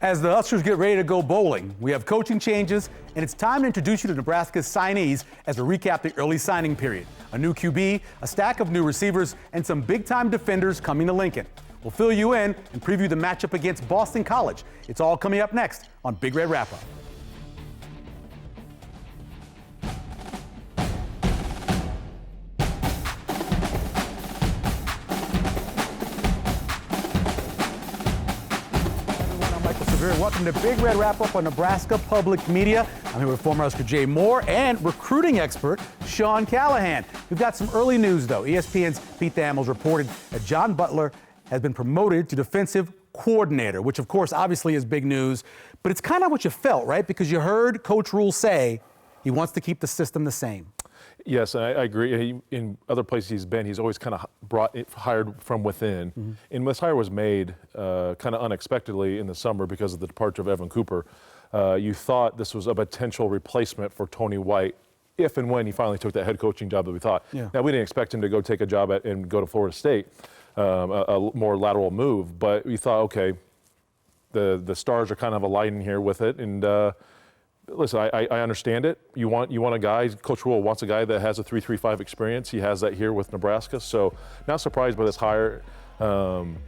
As the Huskers get ready to go bowling, we have coaching changes, and it's time to introduce you to Nebraska's signees as we recap the early signing period. A new QB, a stack of new receivers, and some big-time defenders coming to Lincoln. We'll fill you in and preview the matchup against Boston College. It's all coming up next on Big Red Wrap-Up. Welcome to Big Red Wrap-Up on Nebraska Public Media. I'm here with former Husker Jay Moore and recruiting expert Sean Callahan. We've got some early news, though. ESPN's Pete Thamels reported that John Butler has been promoted to defensive coordinator, which, of course, obviously is big news. But it's kind of what you felt, right? Because you heard Coach Rule say he wants to keep the system the same. Yes, I agree. In other places he's been, he's always kind of hired from within. Mm-hmm. And this hire was made kind of unexpectedly in the summer because of the departure of Evan Cooper. You thought this was a potential replacement for Tony White if and when he finally took that head coaching job that we thought. Yeah. Now, we didn't expect him to go take a job and go to Florida State, a more lateral move. But we thought, okay, the stars are kind of aligning here with it. And listen, I understand it. You want a guy, Coach Rule wants a guy that has a 3-3-5 experience. He has that here with Nebraska. So not surprised by this hire. And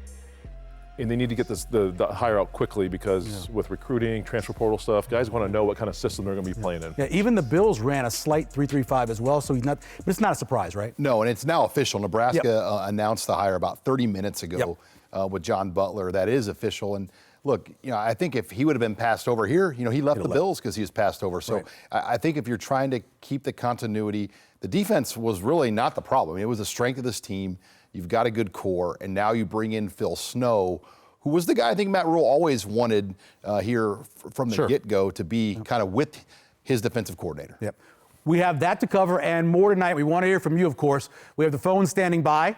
they need to get the hire out quickly because with recruiting, transfer portal stuff, guys want to know what kind of system they're going to be playing in. Yeah, even the Bills ran a slight 3-3-5 as well, so but it's not a surprise, right? No, and it's now official. Nebraska announced the hire about 30 minutes ago with John Butler. That is official. And look, I think if he would have been passed over here, he left the Bills because he was passed over. So I think if you're trying to keep the continuity, the defense was really not the problem. It was the strength of this team. You've got a good core, and now you bring in Phil Snow, who was the guy I think Matt Rule always wanted here from the get-go to be kind of with his defensive coordinator. Yep. We have that to cover and more tonight. We want to hear from you, of course. We have the phone standing by. If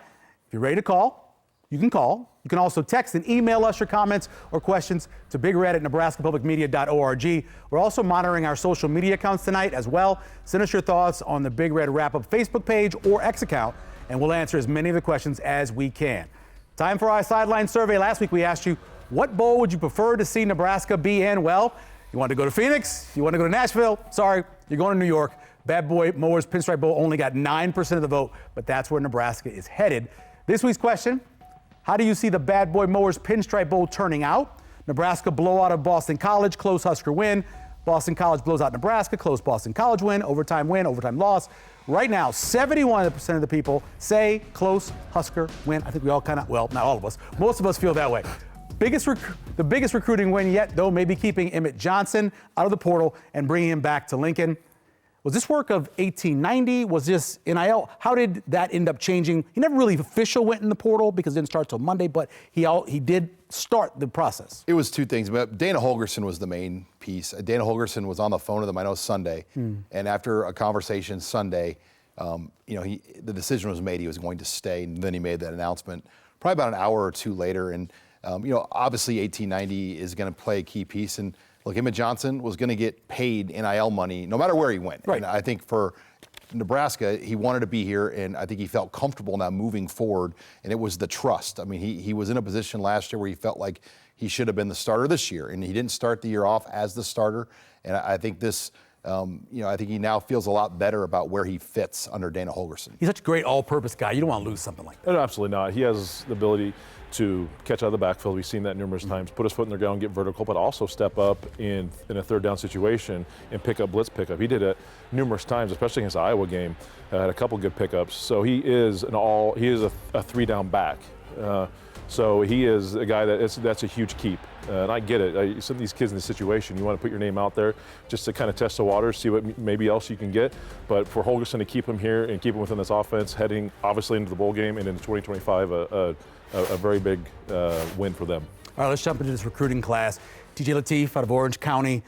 you're ready to call, you can call. You can also text and email us your comments or questions to bigred@nebraskapublicmedia.org. We're also monitoring our social media accounts tonight as well. Send us your thoughts on the Big Red Wrap-Up Facebook page or X account, and we'll answer as many of the questions as we can. Time for our sideline survey. Last week we asked you, what bowl would you prefer to see Nebraska be in? Well, you want to go to Phoenix? You want to go to Nashville? Sorry, you're going to New York. Bad Boy Mowers Pinstripe Bowl only got 9% of the vote, but that's where Nebraska is headed. This week's question: how do you see the Bad Boy Mowers Pinstripe Bowl turning out? Nebraska blowout of Boston College, close Husker win. Boston College blows out Nebraska, close Boston College win, overtime loss. Right now, 71% of the people say close Husker win. I think we all not all of us, most of us feel that way. The biggest recruiting win yet, though, may be keeping Emmett Johnson out of the portal and bringing him back to Lincoln. Was this work of 1890? Was this NIL? How did that end up changing? He never really official went in the portal because it didn't start till Monday, but he did start the process. It was two things. But Dana Holgorsen was the main piece. Dana Holgorsen was on the phone with him, I know, Sunday. And after a conversation Sunday, the decision was made he was going to stay, and then he made that announcement probably about an hour or two later. And, obviously 1890 is going to play a key piece. And look, Emmett Johnson was going to get paid NIL money no matter where he went. Right. And I think for Nebraska, he wanted to be here, and I think he felt comfortable now moving forward, and it was the trust. I mean, he was in a position last year where he felt like he should have been the starter this year, and he didn't start the year off as the starter. And I think this, I think he now feels a lot better about where he fits under Dana Holgorsen. He's such a great all-purpose guy. You don't want to lose something like that. No, absolutely not. He has the ability to catch out of the backfield. We've seen that numerous times. Put his foot in the ground, get vertical, but also step up in a third down situation and pick up blitz pickup. He did it numerous times, especially against the Iowa game. Had a couple good pickups. So he is a three-down back. So he is a guy that's a huge keep. And I get it. Some of these kids in this situation, you want to put your name out there just to kind of test the waters, see what maybe else you can get. But for Holgorsen to keep him here and keep him within this offense, heading obviously into the bowl game and into 2025, a very big win for them. All right, let's jump into this recruiting class. TJ Lateef out of Orange County.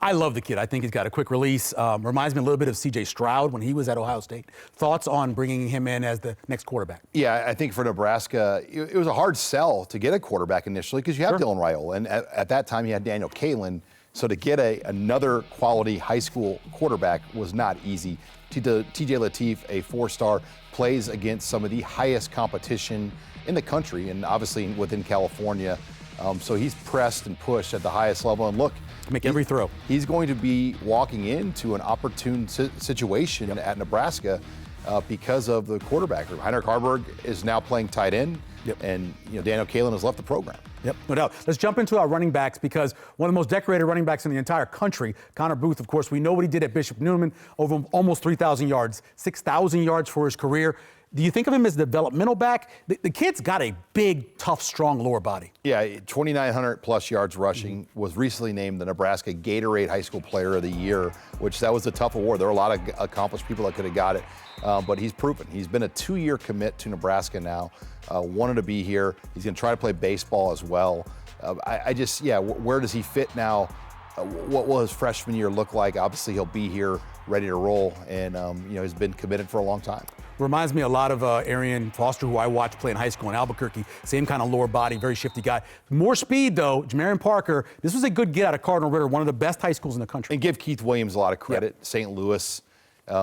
I love the kid. I think he's got a quick release. Reminds me a little bit of C.J. Stroud when he was at Ohio State. Thoughts on bringing him in as the next quarterback? Yeah, I think for Nebraska, it was a hard sell to get a quarterback initially because you have Dylan Raiola. And at that time, you had Daniel Kalen. So to get another quality high school quarterback was not easy. TJ Lateef, a four-star, plays against some of the highest competition in the country and obviously within California. So he's pressed and pushed at the highest level. And look, Make every throw. He's going to be walking into an opportune situation at Nebraska because of the quarterback room. Heinrich Haarberg is now playing tight end, and Daniel Kaelin has left the program. Yep, no doubt. Let's jump into our running backs because one of the most decorated running backs in the entire country, Connor Booth, of course, we know what he did at Bishop Neumann, over almost 3,000 yards, 6,000 yards for his career. Do you think of him as a developmental back? The kid's got a big, tough, strong lower body. Yeah, 2,900 plus yards rushing, was recently named the Nebraska Gatorade High School Player of the Year, which that was a tough award. There were a lot of accomplished people that could have got it, but he's proven. He's been a 2-year commit to Nebraska now, wanted to be here. He's going to try to play baseball as well. Where does he fit now? What will his freshman year look like? Obviously, he'll be here ready to roll, and he's been committed for a long time. Reminds me a lot of Arian Foster, who I watched play in high school in Albuquerque. Same kind of lower body, very shifty guy. More speed, though. Jamarian Parker, this was a good get out of Cardinal Ritter, one of the best high schools in the country. And give Keith Williams a lot of credit. Yep. St. Louis,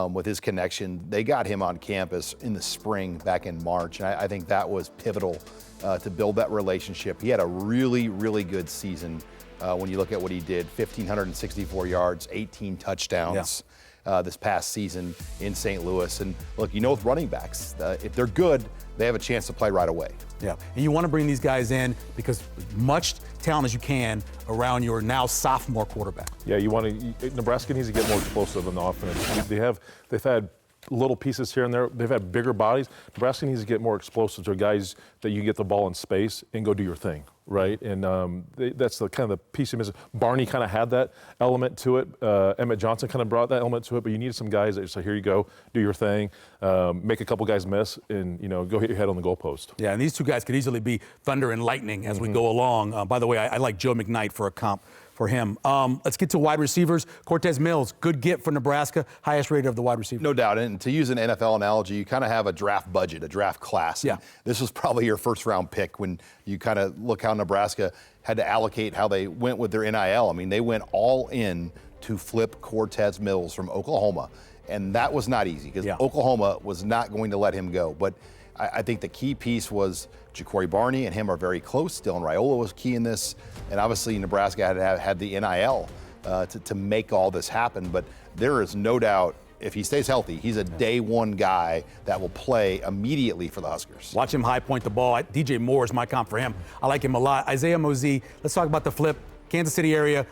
with his connection, they got him on campus in the spring back in March. And I think that was pivotal to build that relationship. He had a really, really good season when you look at what he did. 1,564 yards, 18 touchdowns. Yeah. This past season in St. Louis. And look, with running backs, if they're good, they have a chance to play right away. Yeah, and you want to bring these guys in because much talent as you can around your now sophomore quarterback. Yeah, Nebraska needs to get more explosive in the offense. They've had little pieces here and there. They've had bigger bodies. Nebraska needs to get more explosive to guys that you get the ball in space and go do your thing, right? And that's the kind of the piece of missing. Barney kind of had that element to it. Emmett Johnson kind of brought that element to it, but you need some guys that say, here you go, do your thing, make a couple guys miss, and go hit your head on the goalpost. Yeah, and these two guys could easily be thunder and lightning as we go along. By the way, I like Joe McKnight for a comp for him. Let's get to wide receivers. Cortez Mills, good get for Nebraska, highest rated of the wide receivers. No doubt, and to use an NFL analogy, you kind of have a draft budget, a draft class. Yeah. And this was probably your first round pick when you kind of look how Nebraska had to allocate how they went with their NIL. I mean, they went all in to flip Cortez Mills from Oklahoma, and that was not easy because Oklahoma was not going to let him go. But I think the key piece was Ja'Cory Barney and him are very close. Dylan Raiola was key in this, and obviously Nebraska had the NIL to make all this happen. But there is no doubt, if he stays healthy, he's a day one guy that will play immediately for the Huskers. Watch him high point the ball. DJ Moore is my comp for him. I like him a lot. Isaiah Mozee, let's talk about the flip. Kansas City area.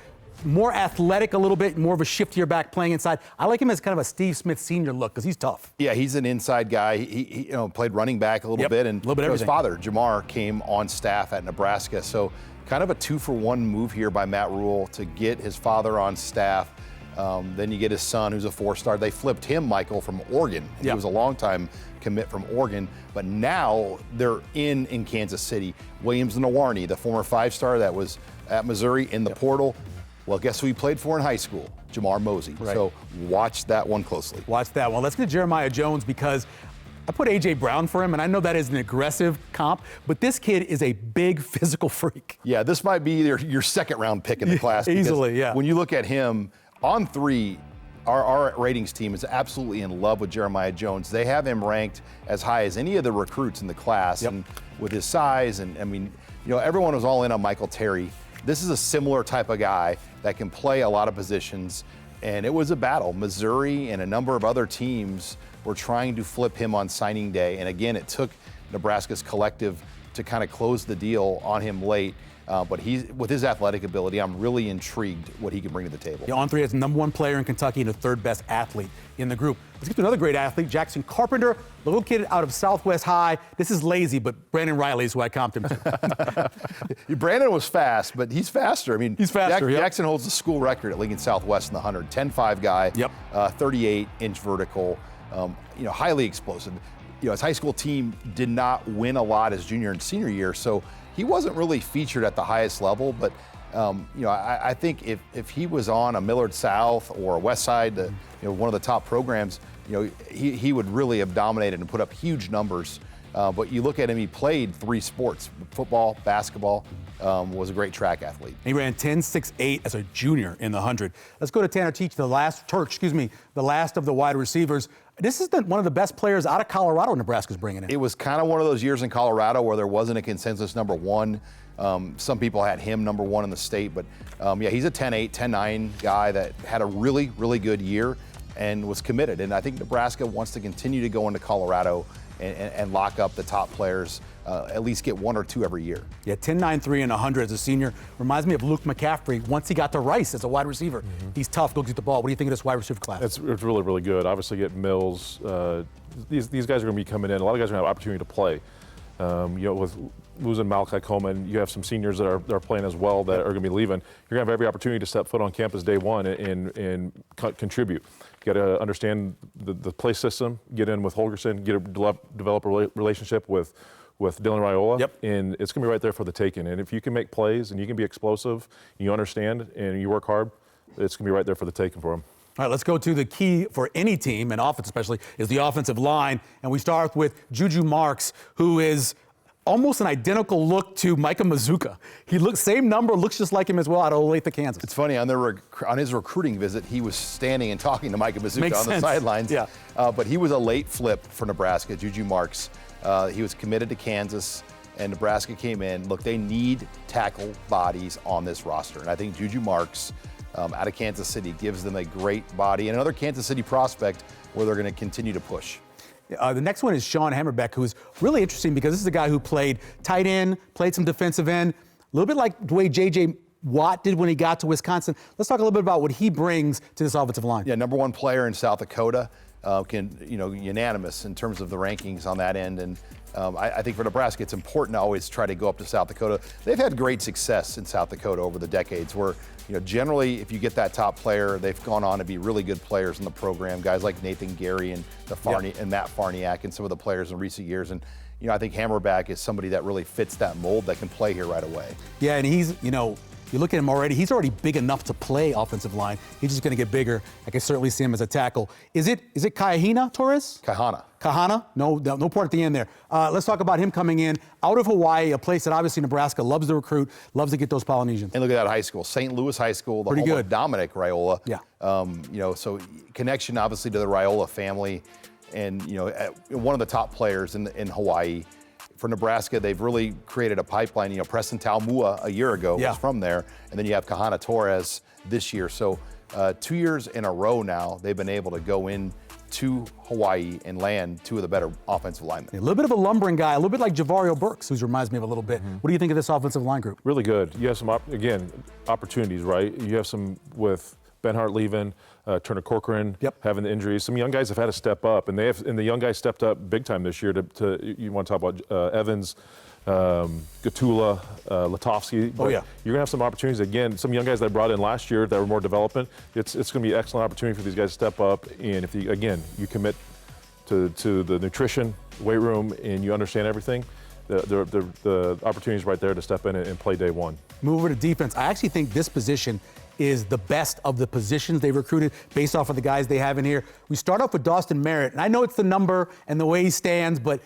More athletic a little bit, more of a shiftier back playing inside. I like him as kind of a Steve Smith Sr. look because he's tough. Yeah, he's an inside guy. He played running back a little bit, and his father, Jamar, came on staff at Nebraska. So kind of a 2-for-1 move here by Matt Rule to get his father on staff. Then you get his son, who's a 4-star. They flipped him, Michael, from Oregon. He was a longtime commit from Oregon, but now they're in Kansas City. Williams Nwaneri, the former 5-star that was at Missouri in the portal. Well, guess who he played for in high school? Jamar Mosey. Right. So watch that one closely. Watch that one. Let's get to Jeremiah Jones because I put A.J. Brown for him, and I know that is an aggressive comp, but this kid is a big physical freak. Yeah, this might be your second-round pick in the class. Easily, yeah. When you look at him, on 3, our ratings team is absolutely in love with Jeremiah Jones. They have him ranked as high as any of the recruits in the class, and with his size, and I mean, everyone was all in on Michael Terry. This is a similar type of guy that can play a lot of positions, and it was a battle. Missouri and a number of other teams were trying to flip him on signing day, and again, it took Nebraska's collective to kind of close the deal on him late. But with his athletic ability, I'm really intrigued what he can bring to the table. Yeah, on 3, it's the #1 player in Kentucky and the 3rd best athlete in the group. Let's get to another great athlete, Jackson Carpenter, the little kid out of Southwest High. This is lazy, but Brandon Riley is who I comped him to. Brandon was fast, but he's faster. I mean, he's faster. Jackson holds the school record at Lincoln Southwest in the 100. 10.5 guy, 38-inch vertical, highly explosive. His high school team did not win a lot his junior and senior year, so he wasn't really featured at the highest level, but I think if he was on a Millard South or a West Side, one of the top programs, he would really have dominated and put up huge numbers But you look at him, he played 3 sports: football, basketball, was a great track athlete. He ran 10.68 as a junior in the 100. Let's go to Tanner Teach, the last of the wide receivers. This is one of the best players out of Colorado Nebraska's bringing in. It was kind of one of those years in Colorado where there wasn't a consensus number 1. Some people had him number 1 in the state, but yeah, he's a 10.8, 10.9 guy that had a really, really good year and was committed. And I think Nebraska wants to continue to go into Colorado and lock up the top players, at least get 1 or 2 every year. Yeah, 10.93 and 100 as a senior. Reminds me of Luke McCaffrey once he got to Rice as a wide receiver. He's tough, go get the ball. What do you think of this wide receiver class? It's really, really good. Obviously, get Mills. These guys are going to be coming in. A lot of guys are going to have opportunity to play. With losing Malachi Coleman, you have some seniors that are playing as well that are going to be leaving. You're going to have every opportunity to step foot on campus day one and contribute. You got to understand the play system, get in with Holgorsen, develop a relationship with Dylan Raiola, and it's going to be right there for the taking. And if you can make plays and you can be explosive, and you understand, and you work hard, it's going to be right there for the taking for him. All right, let's go to the key for any team, and offense especially, is the offensive line. And we start with Juju Marks, who is almost an identical look to Micah Mazuka. He looks same number, looks just like him as well out of Olathe, Kansas. It's funny, on his recruiting visit, he was standing and talking to Micah Mazuka on the sidelines. Yeah. But he was a late flip for Nebraska, Juju Marks. He was committed to Kansas, and Nebraska came in. Look, they need tackle bodies on this roster, and I think Juju Marks out of Kansas City gives them a great body and another Kansas City prospect where they're going to continue to push. The next one is Sean Hammerbeck, who's really interesting because this is a guy who played tight end, played some defensive end, a little bit like the way J.J. Watt did when he got to Wisconsin. Let's talk a little bit about what he brings to this offensive line. Yeah, number 1 player in South Dakota, unanimous in terms of the rankings on that end. And I think for Nebraska, it's important to always try to go up to South Dakota. They've had great success in South Dakota over the decades where, generally if you get that top player, they've gone on to be really good players in the program. Guys like Nathan Gary and and Matt Farniak and some of the players in recent years. And, I think Hammerback is somebody that really fits that mold that can play here right away. Yeah, and he's, you look at him already, he's already big enough to play offensive line. He's just going to get bigger. I can certainly see him as a tackle. Is it Kahina Torres? Kahana? No part at the end there. Let's talk about him coming in out of Hawaii, a place that obviously Nebraska loves to recruit, loves to get those Polynesians. And look at that high school, St. Louis High School, the home of Dominic Raiola. Yeah. So connection obviously to the Raiola family, and one of the top players in Hawaii. For Nebraska, they've really created a pipeline. Preston Taumua a year ago was from there, and then you have Kahana Torres this year. So 2 years in a row now, they've been able to go in to Hawaii and land 2 of the better offensive linemen. A little bit of a lumbering guy, a little bit like Javario Burks, who reminds me of a little bit. What do you think of this offensive line group? Really good. You have some, opportunities, right? You have some with Benhart leaving, Turner Corcoran having the injuries. Some young guys have had to step up, and the young guys stepped up big time this year. You want to talk about Evans, Gatula, Latovsky. Oh, yeah. You're going to have some opportunities. Again, some young guys that I brought in last year that were more development. It's going to be an excellent opportunity for these guys to step up. And if you commit to the nutrition, weight room, and you understand everything, the opportunity is right there to step in and play day one. Move over to defense. I actually think this position is the best of the positions they've recruited based off of the guys they have in here. We start off with Dawson Merritt, and I know it's the number and the way he stands, but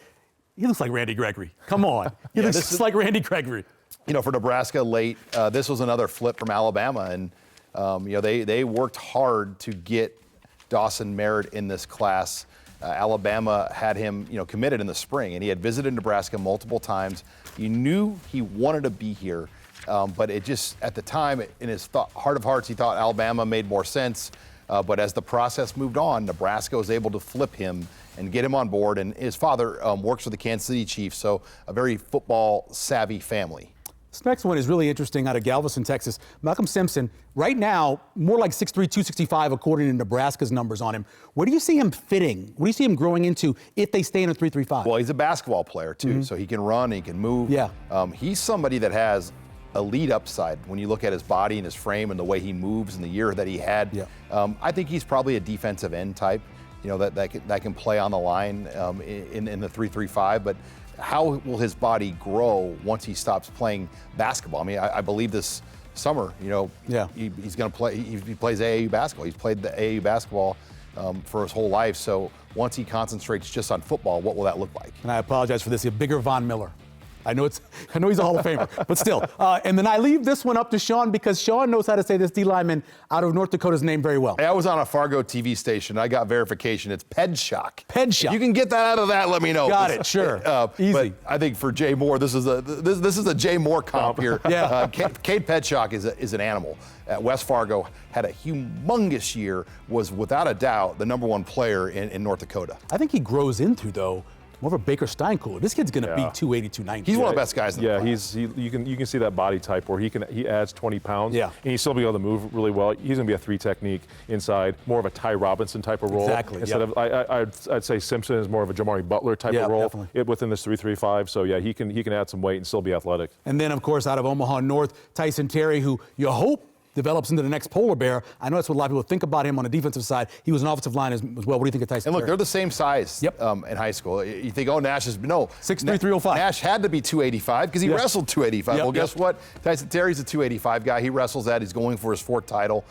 he looks like Randy Gregory. Come on. He looks just like Randy Gregory. For Nebraska late, this was another flip from Alabama, and they worked hard to get Dawson Merritt in this class. Alabama had him, committed in the spring, and he had visited Nebraska multiple times. You knew he wanted to be here. But it just, at the time, in his heart of hearts, he thought Alabama made more sense. But as the process moved on, Nebraska was able to flip him and get him on board. And his father works for the Kansas City Chiefs, so a very football-savvy family. This next one is really interesting out of Galveston, Texas. Malcolm Simpson, right now, more like 6'3", 265 according to Nebraska's numbers on him. Where do you see him fitting? What do you see him growing into if they stay in a 3-3-5? Well, he's a basketball player, too, so he can run, he can move. Yeah. He's somebody that has elite upside when you look at his body and his frame and the way he moves and the year that he had. Yeah. I think he's probably a defensive end type, that can play on the line in the 3-3-5. But how will his body grow once he stops playing basketball? I mean, I believe this summer, he's going to play. He plays AAU basketball. He's played the AAU basketball for his whole life. So once he concentrates just on football, what will that look like? And I apologize for this, a bigger Von Miller. I know he's a Hall of Famer, but still. And then I leave this one up to Sean because Sean knows how to say this D lineman out of North Dakota's name very well. I was on a Fargo TV station. I got verification. It's Pedshock. Pedshock. If you can get that out of that, let me know. Got it, sure. Easy. Easy. But I think for Jay Moore, this is a Jay Moore comp here. Yeah. Cade Pedshock is an animal. At West Fargo, had a humongous year, was without a doubt the #1 player in North Dakota. I think he grows into, though, more of a Baker Steinkuhler. This kid's going to be 280, 290. He's one of the best guys in the class. You can see that body type where he adds 20 pounds. Yeah. And he's still be able to move really well. He's going to be a 3 technique inside, more of a Ty Robinson type of role. Exactly. Instead of I'd say Simpson is more of a Jamari Butler type of role within this 3-3-5. So yeah, he can add some weight and still be athletic. And then of course out of Omaha North, Tyson Terry, who you hope develops into the next polar bear. I know that's what a lot of people think about him on the defensive side. He was an offensive line as well. What do you think of Tyson And look, Terry? they're the same size in high school. You think, oh, Nash is, no. 6'3", 305. Nash had to be 285 because he wrestled 285. Well, guess what? Tyson Terry's a 285 guy. He wrestles that. He's going for his 4th title.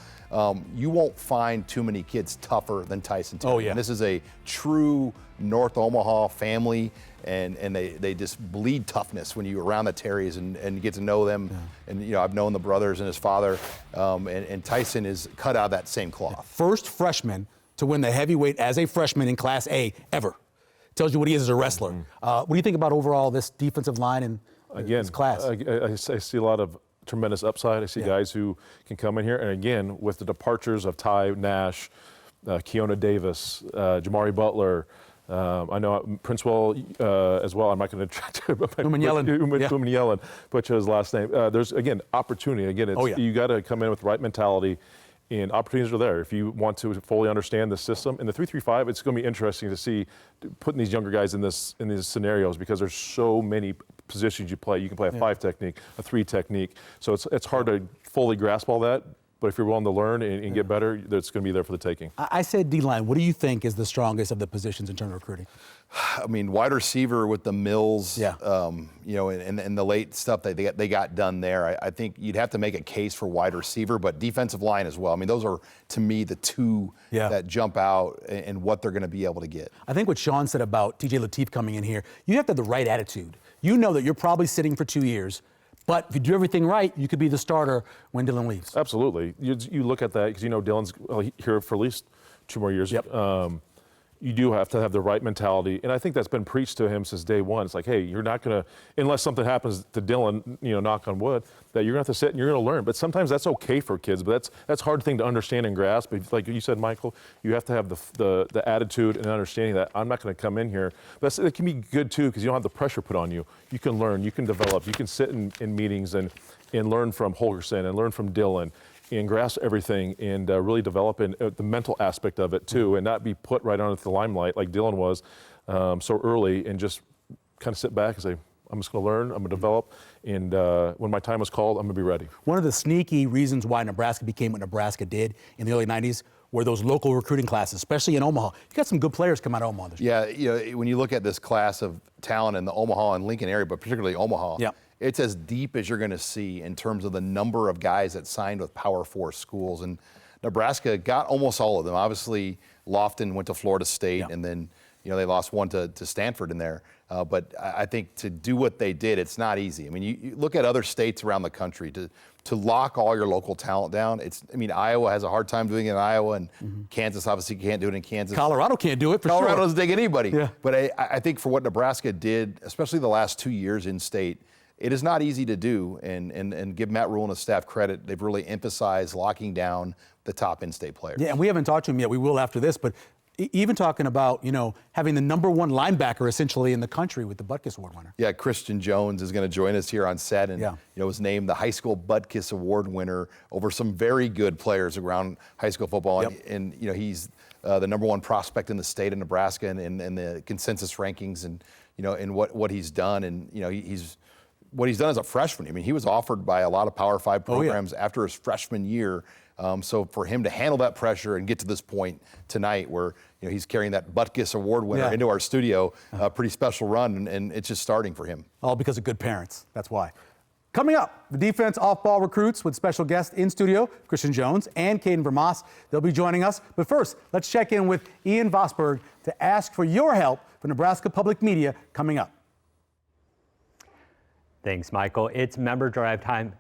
You won't find too many kids tougher than Tyson Terry. Oh, yeah. And this is a true North Omaha family, and they just bleed toughness when you're around the Terrys and get to know them. Yeah. And, I've known the brothers and his father, and Tyson is cut out of that same cloth. First freshman to win the heavyweight as a freshman in Class A ever. Tells you what he is as a wrestler. What do you think about overall this defensive line and this class? I see a lot of tremendous upside. I see guys who can come in here, and again, with the departures of Ty Nash, Keona Davis, Jamari Butler, I know Princewell as well. I'm not going to try to Umanyalan, butcher his last name. There's, again, opportunity. Again, you got to come in with the right mentality, and opportunities are there. If you want to fully understand the system. In the 3-3-5, it's going to be interesting to see putting these younger guys in these scenarios because there's so many positions you play. You can play a 5 technique, a 3 technique. So it's hard to fully grasp all that. But if you're willing to learn and get better, it's going to be there for the taking. I said D-line. What do you think is the strongest of the positions in terms of recruiting? I mean, wide receiver with the Mills, and the late stuff that they got done there. I think you'd have to make a case for wide receiver, but defensive line as well. I mean, those are, to me, the two that jump out and what they're going to be able to get. I think what Sean said about T.J. Lateef coming in here, you have to have the right attitude. You know that you're probably sitting for 2 years. But if you do everything right, you could be the starter when Dylan leaves. Absolutely. You look at that because Dylan's here for at least 2 more years. You do have to have the right mentality, and I think that's been preached to him since day one. It's like, hey, you're not going to, unless something happens to Dylan, knock on wood, that you're going to have to sit and you're going to learn. But sometimes that's okay for kids, but that's a hard thing to understand and grasp. But like you said, Michael, you have to have the attitude and understanding that I'm not going to come in here. But it can be good too because you don't have the pressure put on you. You can learn, you can develop, you can sit in meetings and learn from Holgorsen and learn from Dylan and grasp everything and really develop the mental aspect of it too, and not be put right onto the limelight like Dylan was so early, and just kind of sit back and say, I'm just going to learn, I'm going to develop, and when my time is called, I'm going to be ready. One of the sneaky reasons why Nebraska became what Nebraska did in the early 90s were those local recruiting classes, especially in Omaha. You got some good players come out of Omaha this year. Yeah, when you look at this class of talent in the Omaha and Lincoln area, but particularly Omaha, it's as deep as you're going to see in terms of the number of guys that signed with Power 4 schools. And Nebraska got almost all of them. Obviously, Lofton went to Florida State, and then they lost one to Stanford in there. But I think to do what they did, it's not easy. I mean, you look at other states around the country to lock all your local talent down. Iowa has a hard time doing it in Iowa, and Kansas obviously can't do it in Kansas. Colorado can't do it for Colorado sure. doesn't take anybody. Yeah. But I think for what Nebraska did, especially the last 2 years in state, it is not easy to do, and give Matt Rule and his staff credit. They've really emphasized locking down the top in-state players. Yeah, and we haven't talked to him yet. We will after this, but even talking about, having the #1 linebacker essentially in the country with the Butkus Award winner. Yeah, Christian Jones is going to join us here on set, and was named the high school Butkus Award winner over some very good players around high school football. And he's the #1 prospect in the state of Nebraska and the consensus rankings, and and what he's done, and he's what he's done as a freshman. I mean, he was offered by a lot of Power 5 programs after his freshman year. So for him to handle that pressure and get to this point tonight where he's carrying that Butkus Award winner into our studio, a pretty special run, and it's just starting for him. All because of good parents. That's why. Coming up, the defense off-ball recruits with special guests in studio, Christian Jones and Caden Vermas. They'll be joining us. But first, let's check in with Ian Vosberg to ask for your help for Nebraska Public Media coming up. Thanks, Michael. It's member drive time.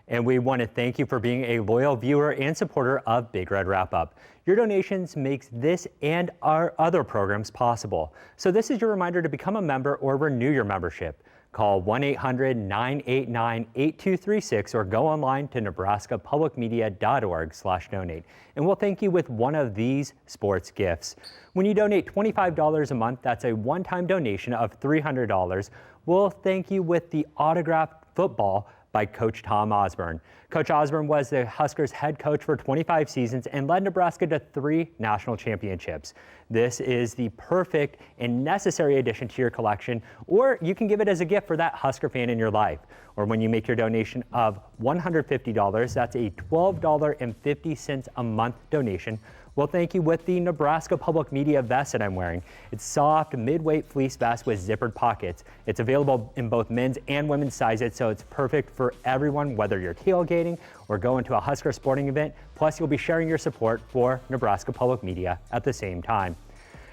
And we want to thank you for being a loyal viewer and supporter of Big Red Wrap-Up. Your donations makes this and our other programs possible. So this is your reminder to become a member or renew your membership. Call 1-800-989-8236 or go online to nebraskapublicmedia.org/donate. And we'll thank you with one of these sports gifts. When you donate $25 a month, that's a one-time donation of $300. We'll thank you with the autographed football by Coach Tom Osborne. Coach Osborne was the Huskers head coach for 25 seasons and led Nebraska to 3 national championships. This is the perfect and necessary addition to your collection, or you can give it as a gift for that Husker fan in your life. Or when you make your donation of $150, that's a $12.50 a month donation. We'll thank you with the Nebraska Public Media vest that I'm wearing. It's soft, mid-weight fleece vest with zippered pockets. It's available in both men's and women's sizes, so it's perfect for everyone, whether you're tailgating or going to a Husker sporting event. Plus, you'll be sharing your support for Nebraska Public Media at the same time.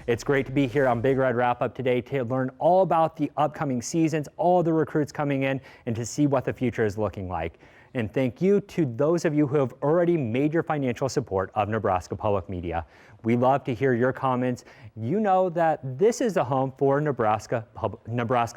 It's great to be here on Big Red Wrap-Up today to learn all about the upcoming seasons, all the recruits coming in, and to see what the future is looking like. And thank you to those of you who have already made your financial support of Nebraska Public Media. We love to hear your comments. You know that this is the home for Nebraska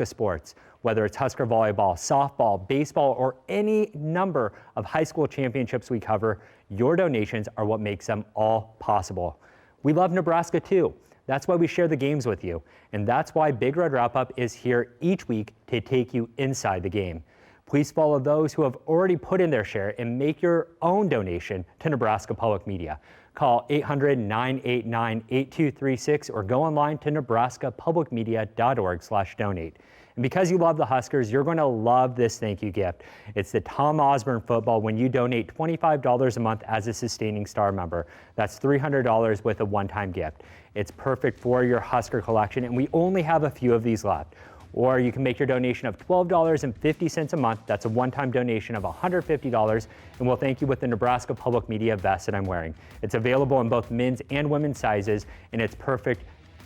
sports, whether it's Husker volleyball, softball, baseball, or any number of high school championships we cover. Your donations are what makes them all possible. We love Nebraska too. That's why we share the games with you. And that's why Big Red Wrap-Up is here each week to take you inside the game. Please follow those who have already put in their share and make your own donation to Nebraska Public Media. Call 800-989-8236 or go online to nebraskapublicmedia.org/donate. And because you love the Huskers, you're going to love this thank you gift. It's the Tom Osborne football when you donate $25 a month as a Sustaining Star member. That's $300 with a one-time gift. It's perfect for your Husker collection, and we only have a few of these left. Or you can make your donation of $12.50 a month. That's a one-time donation of $150, and we'll thank you with the Nebraska Public Media vest that I'm wearing. It's available in both men's and women's sizes, and it's perfect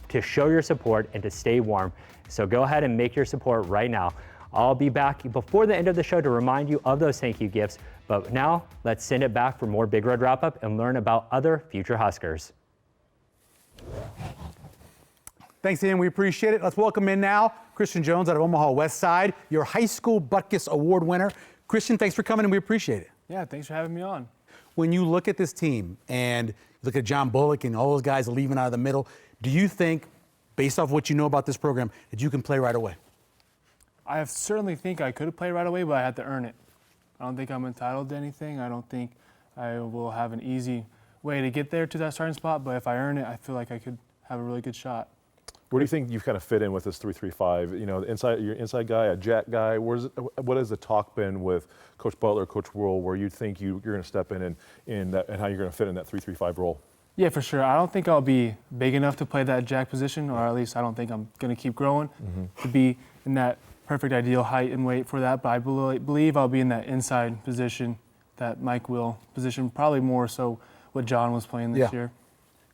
to show your support and to stay warm. So go ahead and make your support right now. I'll be back before the end of the show to remind you of those thank you gifts, but now let's send it back for more Big Red Wrap-Up and learn about other future Huskers. Thanks, Ian. We appreciate it. Let's welcome in now Christian Jones out of Omaha West Side, your high school Butkus Award winner. Christian, thanks for coming, and we appreciate it. Yeah, thanks for having me on. When you look at this team and you look at John Bullock and all those guys leaving out of the middle, do you think, based off what you know about this program, that you can play right away? I certainly think I could play right away, but I had to earn it. I don't think I'm entitled to anything. I don't think I will have an easy way to get there to that starting spot, but if I earn it, I feel like I could have a really good shot. Where do you think you've kind of fit in with this 3-3-5? You know, your inside guy, a jack guy. What has the talk been with Coach Butler, Coach Wuerl, where you think you're going to step in and how you're going to fit in that 3-3-5 role? Yeah, for sure. I don't think I'll be big enough to play that jack position, or at least I don't think I'm going to keep growing to be in that perfect ideal height and weight for that. But I believe I'll be in that inside position, that Mike Will position, probably more so what John was playing this year.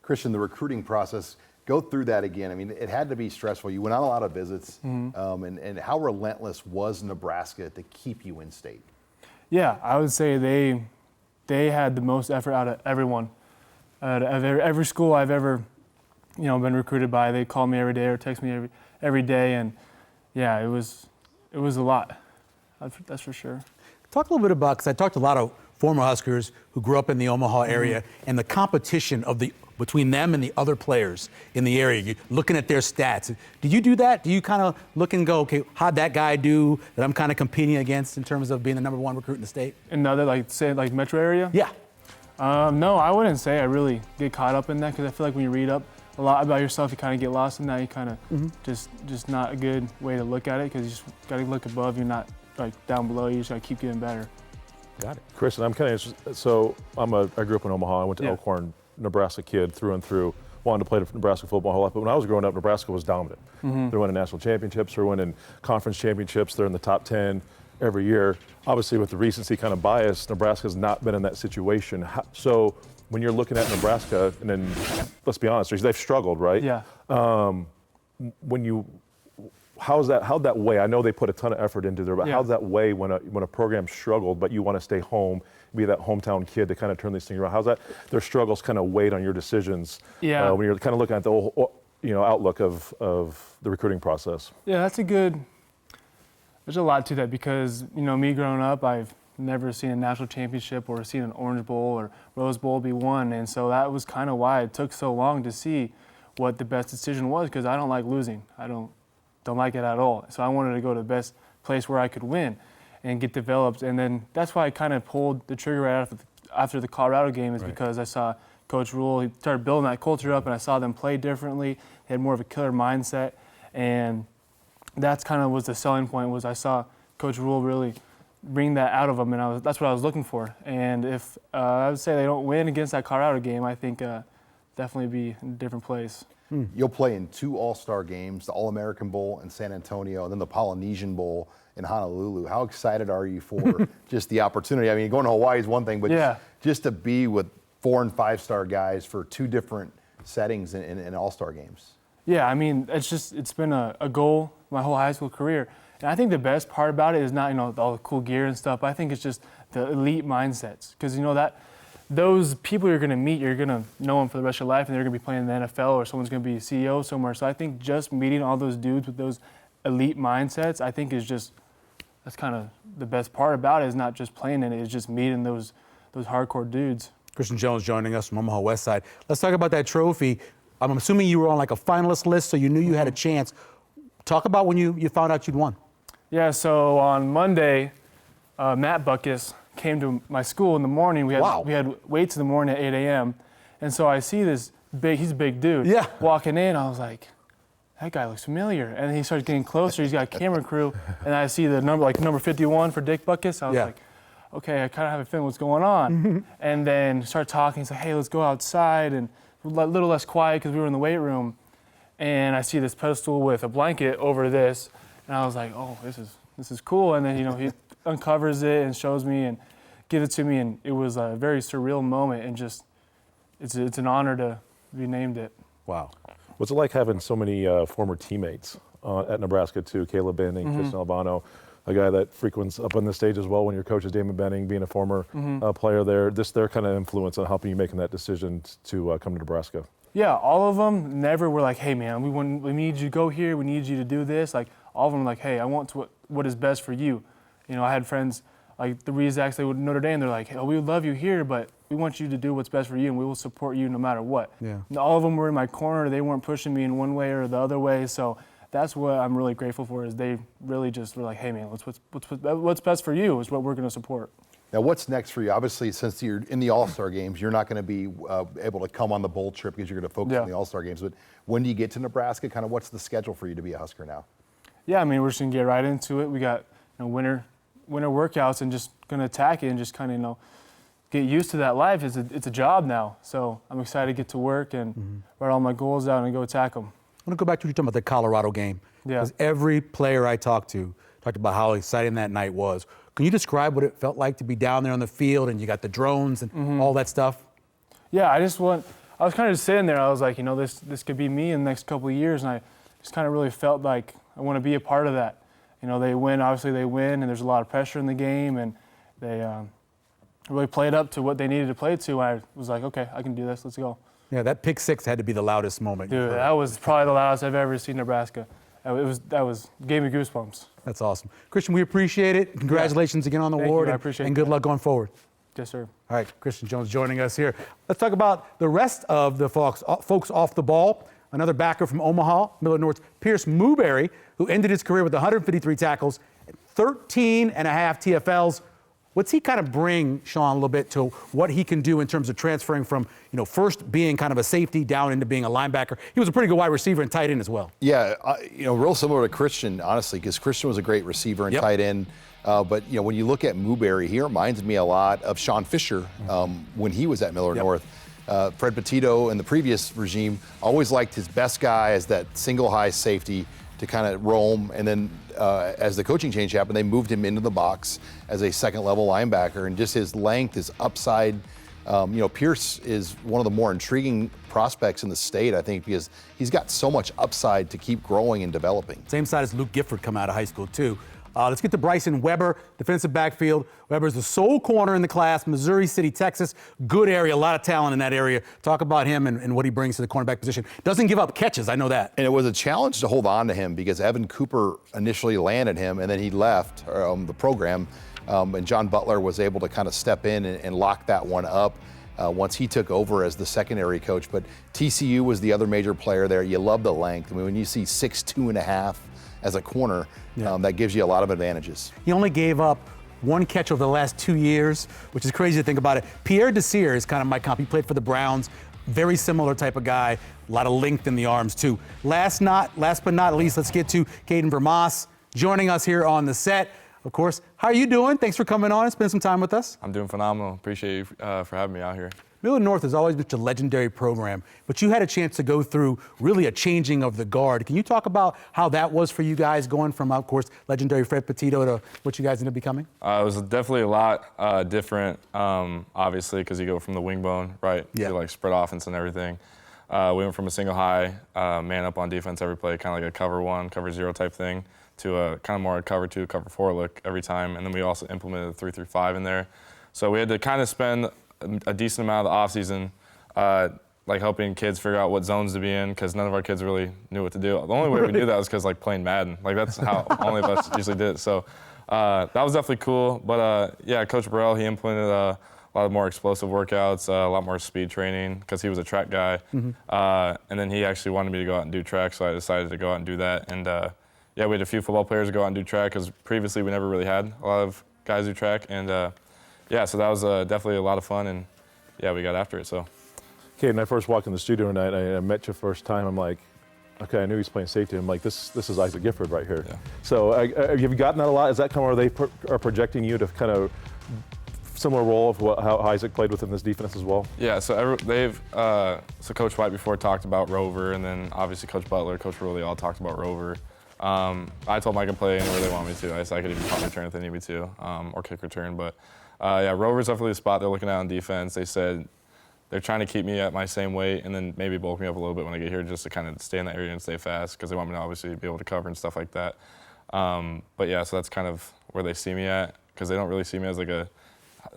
Christian, the recruiting process, go through that again. I mean, it had to be stressful. You went on a lot of visits, and how relentless was Nebraska to keep you in state? Yeah, I would say they had the most effort out of everyone. Every school I've ever, been recruited by, they call me every day or text me every day, and yeah, it was a lot. That's for sure. Talk a little bit about, because I talked to a lot of former Huskers who grew up in the Omaha area, and the competition between them and the other players in the area. You're looking at their stats. Do you do that? Do you kind of look and go, okay, how'd that guy do that I'm kind of competing against in terms of being the #1 recruit in the state? Another, like metro area? Yeah. No, I wouldn't say I really get caught up in that, because I feel like when you read up a lot about yourself, you kind of get lost in that. You kind of just not a good way to look at it, because you just got to look above. You're not like down below. You just got to keep getting better. Got it. Christian, I'm kind of interested. So I grew up in Omaha. I went to Elkhorn, Nebraska kid through and through. Wanted to play Nebraska football my whole life, but when I was growing up, Nebraska was dominant. They're winning national championships, they're winning conference championships, they're in the top 10. every year. Obviously, with the recency kind of bias, Nebraska's not been in that situation. So when you're looking at Nebraska, and then let's be honest, they've struggled, right? Yeah. How'd that weigh? I know they put a ton of effort into there, but Yeah. how's that weigh when a program struggled, but you want to stay home, be that hometown kid to kind of turn these things around? How's that their struggles kind of weighed on your decisions? Yeah. When you're kind of looking at the whole, outlook of the recruiting process. Yeah, there's a lot to that because, me growing up, I've never seen a national championship or seen an Orange Bowl or Rose Bowl be won. And so that was kind of why it took so long to see what the best decision was, because I don't like losing. I don't like it at all. So I wanted to go to the best place where I could win and get developed. And then that's why I kind of pulled the trigger right after the Colorado game, is because I saw Coach Rule, he started building that culture up, and I saw them play differently. They had more of a killer mindset. And that's kind of was the selling point, was I saw Coach Rule really bring that out of them, and that's what I was looking for. And if I would say they don't win against that Colorado game, I think definitely be in a different place. You'll play in 2 All-Star games, the All-American Bowl in San Antonio, and then the Polynesian Bowl in Honolulu. How excited are you for just the opportunity? I mean, going to Hawaii is one thing, but Yeah. just to be with 4- and 5-star guys for 2 different settings in All-Star games. Yeah, I mean, it's been a goal my whole high school career. And I think the best part about it is not, all the cool gear and stuff. I think it's just the elite mindsets. Because, that those people you're going to meet, you're going to know them for the rest of your life, and they're going to be playing in the NFL, or someone's going to be a CEO somewhere. So I think just meeting all those dudes with those elite mindsets, I think that's kind of the best part about it, is not just playing in it, it's just meeting those hardcore dudes. Christian Jones joining us from Omaha West Side. Let's talk about that trophy. I'm assuming you were on like a finalist list, so you knew you had a chance. Talk about when you found out you'd won. Yeah, so on Monday, Matt Buckus came to my school in the morning. We had weights in the morning at 8 a.m. And so I see this he's a big dude, Yeah. walking in. I was like, that guy looks familiar. And then he starts getting closer. He's got a camera crew. And I see the number 51 for Dick Buckus. I was like, okay, I kind of have a feeling what's going on. And then start talking. He's like, hey, let's go outside. And a little less quiet because we were in the weight room. And I see this pedestal with a blanket over this. And I was like, oh, this is cool. And then, he uncovers it and shows me and gives it to me. And it was a very surreal moment. And just, it's an honor to be named it. Wow. What's it like having so many former teammates at Nebraska too? Caleb Benning, Tristan Albano, a guy that frequents up on the stage as well when your coach is Damon Benning, being a former player there. Their kind of influence on helping you making that decision to come to Nebraska. Yeah, all of them never were like, hey, man, we need you to go here. We need you to do this. Like, all of them were like, hey, I want what is best for you. I had friends like the Rezacs, they would Notre Dame. They're like, oh, we would love you here, but we want you to do what's best for you, and we will support you no matter what. Yeah. And all of them were in my corner. They weren't pushing me in one way or the other way. So that's what I'm really grateful for, is they really just were like, hey, man, what's best for you is what we're going to support. Now, what's next for you? Obviously, since you're in the All-Star games, you're not going to be able to come on the bowl trip because you're going to focus on the All-Star games. But when do you get to Nebraska? Kind of what's the schedule for you to be a Husker now? Yeah, I mean, we're just going to get right into it. We got winter workouts and just going to attack it and just kind of, get used to that life. It's a job now. So I'm excited to get to work and write all my goals out and go attack them. I want to go back to what you're talking about, the Colorado game. Yeah. Because every player I talked about how exciting that night was. Can you describe what it felt like to be down there on the field and you got the drones and all that stuff? Yeah, I was kind of just sitting there. I was like, this could be me in the next couple of years. And I just kind of really felt like I want to be a part of that. They win, and there's a lot of pressure in the game. And they really played up to what they needed to play to. I was like, okay, I can do this. Let's go. Yeah, that pick six had to be the loudest moment. Dude, that was probably the loudest I've ever seen Nebraska. That gave me goosebumps. That's awesome. Christian, we appreciate it. Congratulations again on the Thank award. you. I appreciate and good that. luck going forward. Yes, sir. All right, Christian Jones joining us here. Let's talk about the rest of the folks off the ball. Another backer from Omaha, Millard North's Pierce Mooberry, who ended his career with 153 tackles, 13 and a half TFLs. What's he kind of bring, Sean, a little bit to what he can do in terms of transferring from, first being kind of a safety down into being a linebacker? He was a pretty good wide receiver and tight end as well. Yeah, real similar to Christian, honestly, because Christian was a great receiver and tight end. But when you look at Mooberry, he reminds me a lot of Sean Fisher when he was at Millard North. Fred Petito in the previous regime always liked his best guy as that single high safety to kind of roam. And then as the coaching change happened, they moved him into the box as a second-level linebacker. And just his length, his upside, Pierce is one of the more intriguing prospects in the state, I think, because he's got so much upside to keep growing and developing. Same side as Luke Gifford come out of high school, too. Let's get to Bryson Weber, defensive backfield. Weber's the sole corner in the class, Missouri City, Texas. Good area, a lot of talent in that area. Talk about him and what he brings to the cornerback position. Doesn't give up catches, I know that. And it was a challenge to hold on to him because Evan Cooper initially landed him, and then he left the program. And John Butler was able to kind of step in and lock that one up once he took over as the secondary coach. But TCU was the other major player there. You love the length. I mean, when you see 6'2.5" as a corner, that gives you a lot of advantages. He only gave up one catch over the last 2 years, which is crazy to think about it. Pierre Desir is kind of my comp. He played for the Browns. Very similar type of guy. A lot of length in the arms, too. Last but not least, let's get to Caden Vermas joining us here on the set. Of course, how are you doing? Thanks for coming on and spending some time with us. I'm doing phenomenal. Appreciate you for having me out here. Millard North has always been a legendary program, but you had a chance to go through really a changing of the guard. Can you talk about how that was for you guys going from, of course, legendary Fred Petito to what you guys ended up becoming? It was definitely a lot different, obviously, because you go from the wing bone, right, to like spread offense and everything. We went from a single high, man up on defense every play, kind of like a cover 1, cover 0 type thing, to a kind of more a cover 2, cover 4 look every time. And then we also implemented the 3-3-5 in there. So we had to kind of spend a decent amount of the offseason like helping kids figure out what zones to be in, because none of our kids really knew what to do. The only way we knew that was because like playing Madden. Like that's how only of us usually did it. So that was definitely cool. But yeah, Coach Burrell, he implemented a lot of more explosive workouts, a lot more speed training because he was a track guy. And then he actually wanted me to go out and do track, so I decided to go out and do that. And yeah, we had a few football players go out and do track because previously we never really had a lot of guys do track. And yeah, so that was definitely a lot of fun, and yeah, we got after it. So, Okay, when I first walked in the studio tonight, I met you first time. I'm like, okay, I knew he was playing safety. I'm like, this is Isaac Gifford right here. Yeah. So have you gotten that a lot? Is that kind of where they are projecting you to kind of similar role of how Isaac played within this defense as well? Yeah, so so Coach White before talked about Rover, and then obviously Coach Butler, Coach Rulli all talked about Rover. I told them I could play anywhere they want me to. I said I could even punt return if they need me to, or kick return. But yeah, Rover's definitely the spot they're looking at on defense. They said they're trying to keep me at my same weight and then maybe bulk me up a little bit when I get here just to kind of stay in that area and stay fast, because they want me to obviously be able to cover and stuff like that. But yeah, so that's kind of where they see me at, because they don't really see me as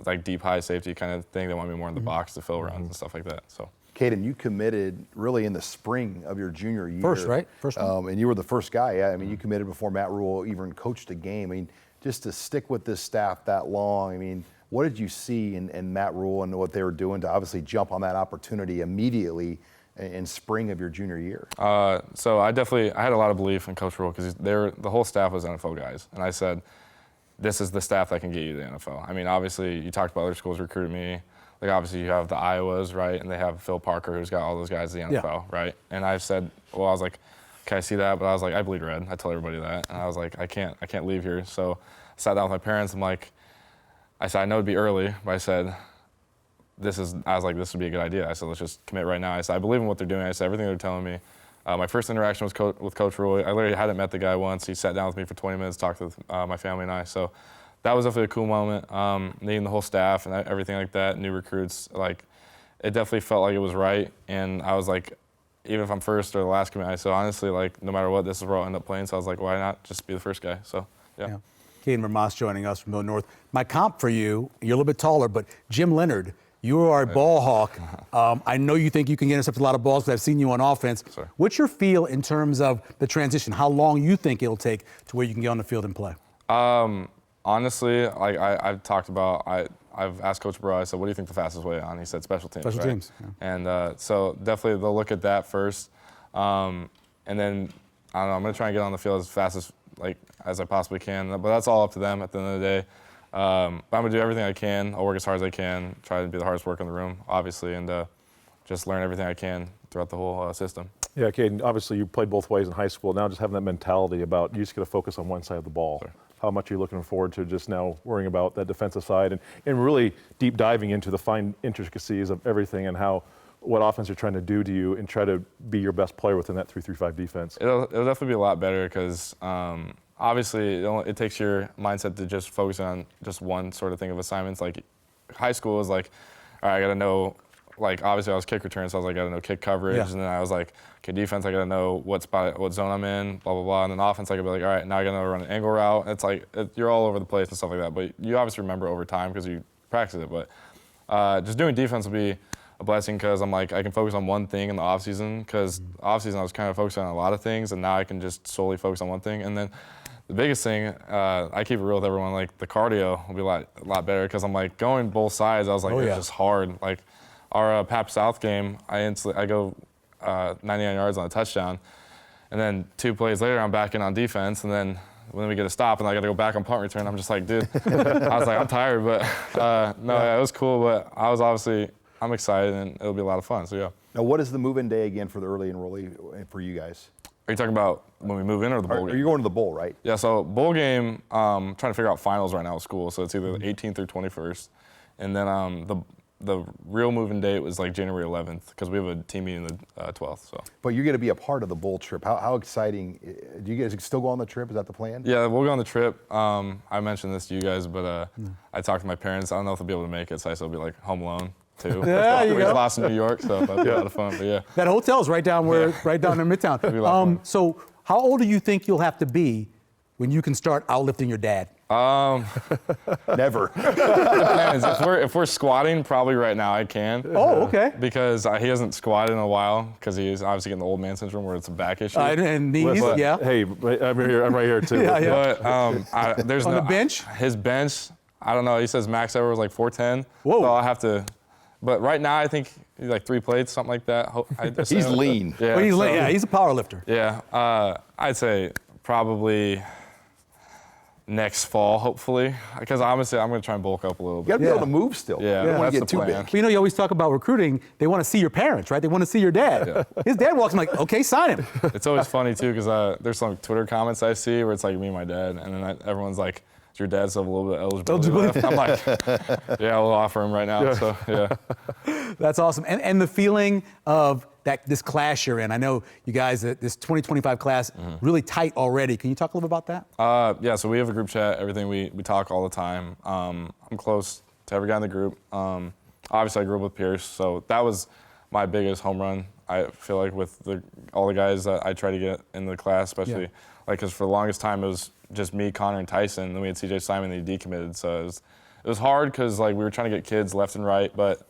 like deep high safety kind of thing. They want me more in the box to fill runs and stuff like that. So. Caden, you committed really in the spring of your junior year. First, right? First one. And you were the first guy. Yeah, I mean, you committed before Matt Rule even coached a game. I mean, just to stick with this staff that long, I mean, what did you see in Matt Rule and what they were doing to obviously jump on that opportunity immediately in spring of your junior year? So I had a lot of belief in Coach Rule, because the whole staff was NFL guys. And I said, this is the staff that can get you to the NFL. I mean, obviously, you talked about other schools recruiting me. Like, obviously, you have the Iowas, right? And they have Phil Parker, who's got all those guys in the NFL, right? And I said, well, I was like, okay, I see that, but I was like, I bleed red. I tell everybody that. And I was like, I can't leave here. So I sat down with my parents. I said, I know it'd be early, but I said, this would be a good idea. I said, let's just commit right now. I said, I believe in what they're doing. I said, everything they're telling me. My first interaction was with Coach Rule. I literally hadn't met the guy once. He sat down with me for 20 minutes, talked with my family and I. So that was definitely a cool moment. Meeting the whole staff and everything like that, new recruits, like, it definitely felt like it was right. And I was like, even if I'm first or the last commit, I said, honestly, like, no matter what, this is where I'll end up playing. So I was like, why not just be the first guy? So, yeah. Caden Vermas joining us from Millard North. My comp for you, you're a little bit taller, but Jim Leonard, you are a ball hawk. I know you think you can intercept a lot of balls, because I've seen you on offense. Sorry. What's your feel in terms of the transition? How long you think it'll take to where you can get on the field and play? Honestly, like I've talked about, I've asked Coach Burrow, I said, what do you think the fastest way on? He said special teams, Special right? teams, yeah. And so definitely they'll look at that first. And then, I don't know, I'm going to try and get on the field as fast as I possibly can. But that's all up to them at the end of the day. But I'm going to do everything I can. I'll work as hard as I can, try to be the hardest worker in the room, obviously, and just learn everything I can throughout the whole system. Yeah, Caden, obviously you played both ways in high school. Now just having that mentality about you just got to focus on one side of the ball. Sure. How much are you looking forward to just now worrying about that defensive side and really deep diving into the fine intricacies of everything and how what offense you're trying to do to you and try to be your best player within that 3-3-5 defense? It'll definitely be a lot better because obviously it takes your mindset to just focus on just one sort of thing of assignments. Like high school was like, all right, I got to know, like obviously I was kick return, so I was like, I got to know kick coverage. Yeah. And then I was like, okay, defense, I got to know what zone I'm in, blah, blah, blah. And then offense, I could be like, all right, now I got to run an angle route. And it's like, you're all over the place and stuff like that. But you obviously remember over time because you practice it. But just doing defense will be a blessing because I'm like, I can focus on one thing in the off season because off season I was kind of focusing on a lot of things, and now I can just solely focus on one thing. And then the biggest thing, I keep it real with everyone, like the cardio will be a lot better because I'm like going both sides. I was like, it's just hard. Like our Pap South game, I go 99 yards on a touchdown, and then 2 plays later I'm back in on defense, and then we get a stop and I got to go back on punt return. I'm just like, dude, I was like, I'm tired, but it was cool. But I'm excited and it'll be a lot of fun. So yeah. Now, what is the move-in day again for the early enrollee for you guys? Are you talking about when we move in or the bowl game? Are you going to the bowl, right? Yeah, so bowl game, trying to figure out finals right now at school. So it's either the 18th or 21st. And then the real moving date was like January 11th because we have a team meeting the 12th. So. But you're going to be a part of the bowl trip. How exciting. Do you guys still go on the trip? Is that the plan? Yeah, we'll go on the trip. I mentioned this to you guys, but I talked to my parents. I don't know if they'll be able to make it, so I still be like Home Alone too. Yeah, you we go. lost in New York, so that'll be a lot of fun. But yeah. That hotel's right down in Midtown. be a lot of fun. So how old do you think you'll have to be when you can start outlifting your dad? Never. Depends. If we're squatting, probably right now I can. Oh, okay. Because he hasn't squatted in a while because he's obviously getting the old man syndrome where it's a back issue. And knees, But, yeah. Hey, I'm right here too. Yeah, yeah. But there's On no the bench? His bench, I don't know. He says max ever was like 410. Whoa. So I'll have to. But right now I think he's like 3 plates, something like that. He's lean. Yeah. Well, so- he's a power lifter. Yeah. I'd say probably next fall, hopefully, because honestly I'm going to try and bulk up a little You got bit. to be able to move still. Yeah, You don't want that's to the get too plan. big. But you always talk about recruiting. They want to see your parents, right? They want to see your dad. His dad walks in like, okay, sign him. It's always funny too because there's some Twitter comments I see where it's like me and my dad, and then everyone's like, "Does your dad still have a little bit of eligibility left?" I'm like, "Yeah, we'll offer him right now." So yeah. That's awesome. And the feeling of this class you're in. I know you guys, this 2025 class, really tight already. Can you talk a little bit about that? Yeah, so we have a group chat, everything, we talk all the time. I'm close to every guy in the group. Obviously, I grew up with Pierce, so that was my biggest home run, I feel like, with all the guys that I try to get in the class, especially, because for the longest time, it was just me, Connor, and Tyson. Then we had CJ Simon, and he decommitted, so it was hard because we were trying to get kids left and right, but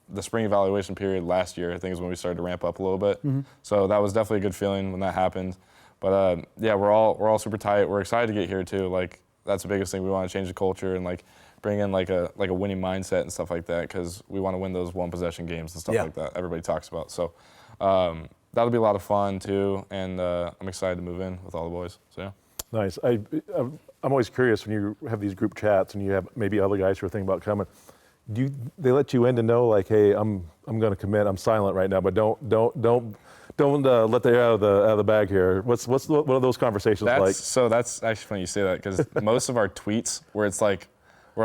the spring evaluation period last year, I think, is when we started to ramp up a little bit. So that was definitely a good feeling when that happened. But yeah, we're all super tight. We're excited to get here too. Like that's the biggest thing. We want to change the culture and bring in like a winning mindset and stuff like that because we want to win those one possession games and stuff like that. Everybody talks about. So that'll be a lot of fun too, and I'm excited to move in with all the boys. So yeah. Nice. I'm always curious when you have these group chats and you have maybe other guys who are thinking about coming. They let you in to know like, hey, I'm going to commit. I'm silent right now, but don't let the air out of the bag here. What are those conversations like? So that's actually funny you say that because most of our tweets where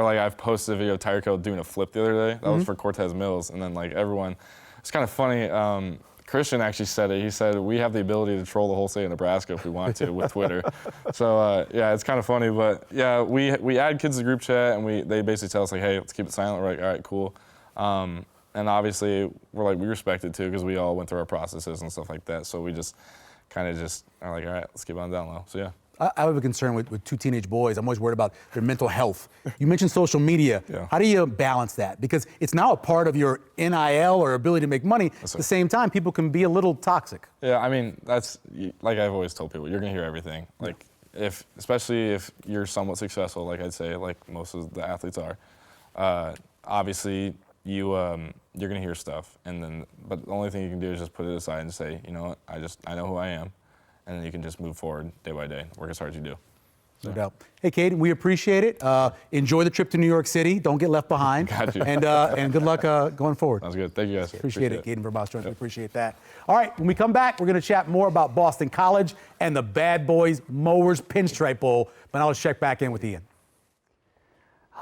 I've posted a video of Tyreek Hill doing a flip the other day. That was for Cortez Mills, and then everyone. It's kind of funny. Christian actually said it. He said we have the ability to troll the whole state of Nebraska if we want to with Twitter. So yeah, it's kind of funny, but yeah, we add kids to the group chat and they basically tell us like, hey, let's keep it silent. We're like, all right, cool. And obviously we're like we respect it too because we all went through our processes and stuff like that. So we just kind of just are like, all right, let's keep on down low. So yeah. I have a concern with 2 teenage boys. I'm always worried about their mental health. You mentioned social media. Yeah. How do you balance that? Because it's now a part of your NIL or ability to make money. At the same time, people can be a little toxic. Yeah, I mean, that's like I've always told people, you're going to hear everything. Like, especially if you're somewhat successful, like I'd say, like most of the athletes are, obviously you're going to hear stuff. But the only thing you can do is just put it aside and say, you know what, I know who I am. And then you can just move forward day by day, work as hard as you do. No doubt. Hey, Caden, we appreciate it. Enjoy the trip to New York City. Don't get left behind. Got you. And good luck going forward. Sounds good. Thank you, guys. Appreciate it, Caden Verbaas. We appreciate that. All right, when we come back, we're going to chat more about Boston College and the Bad Boys Mowers Pinstripe Bowl. But I'll check back in with Ian.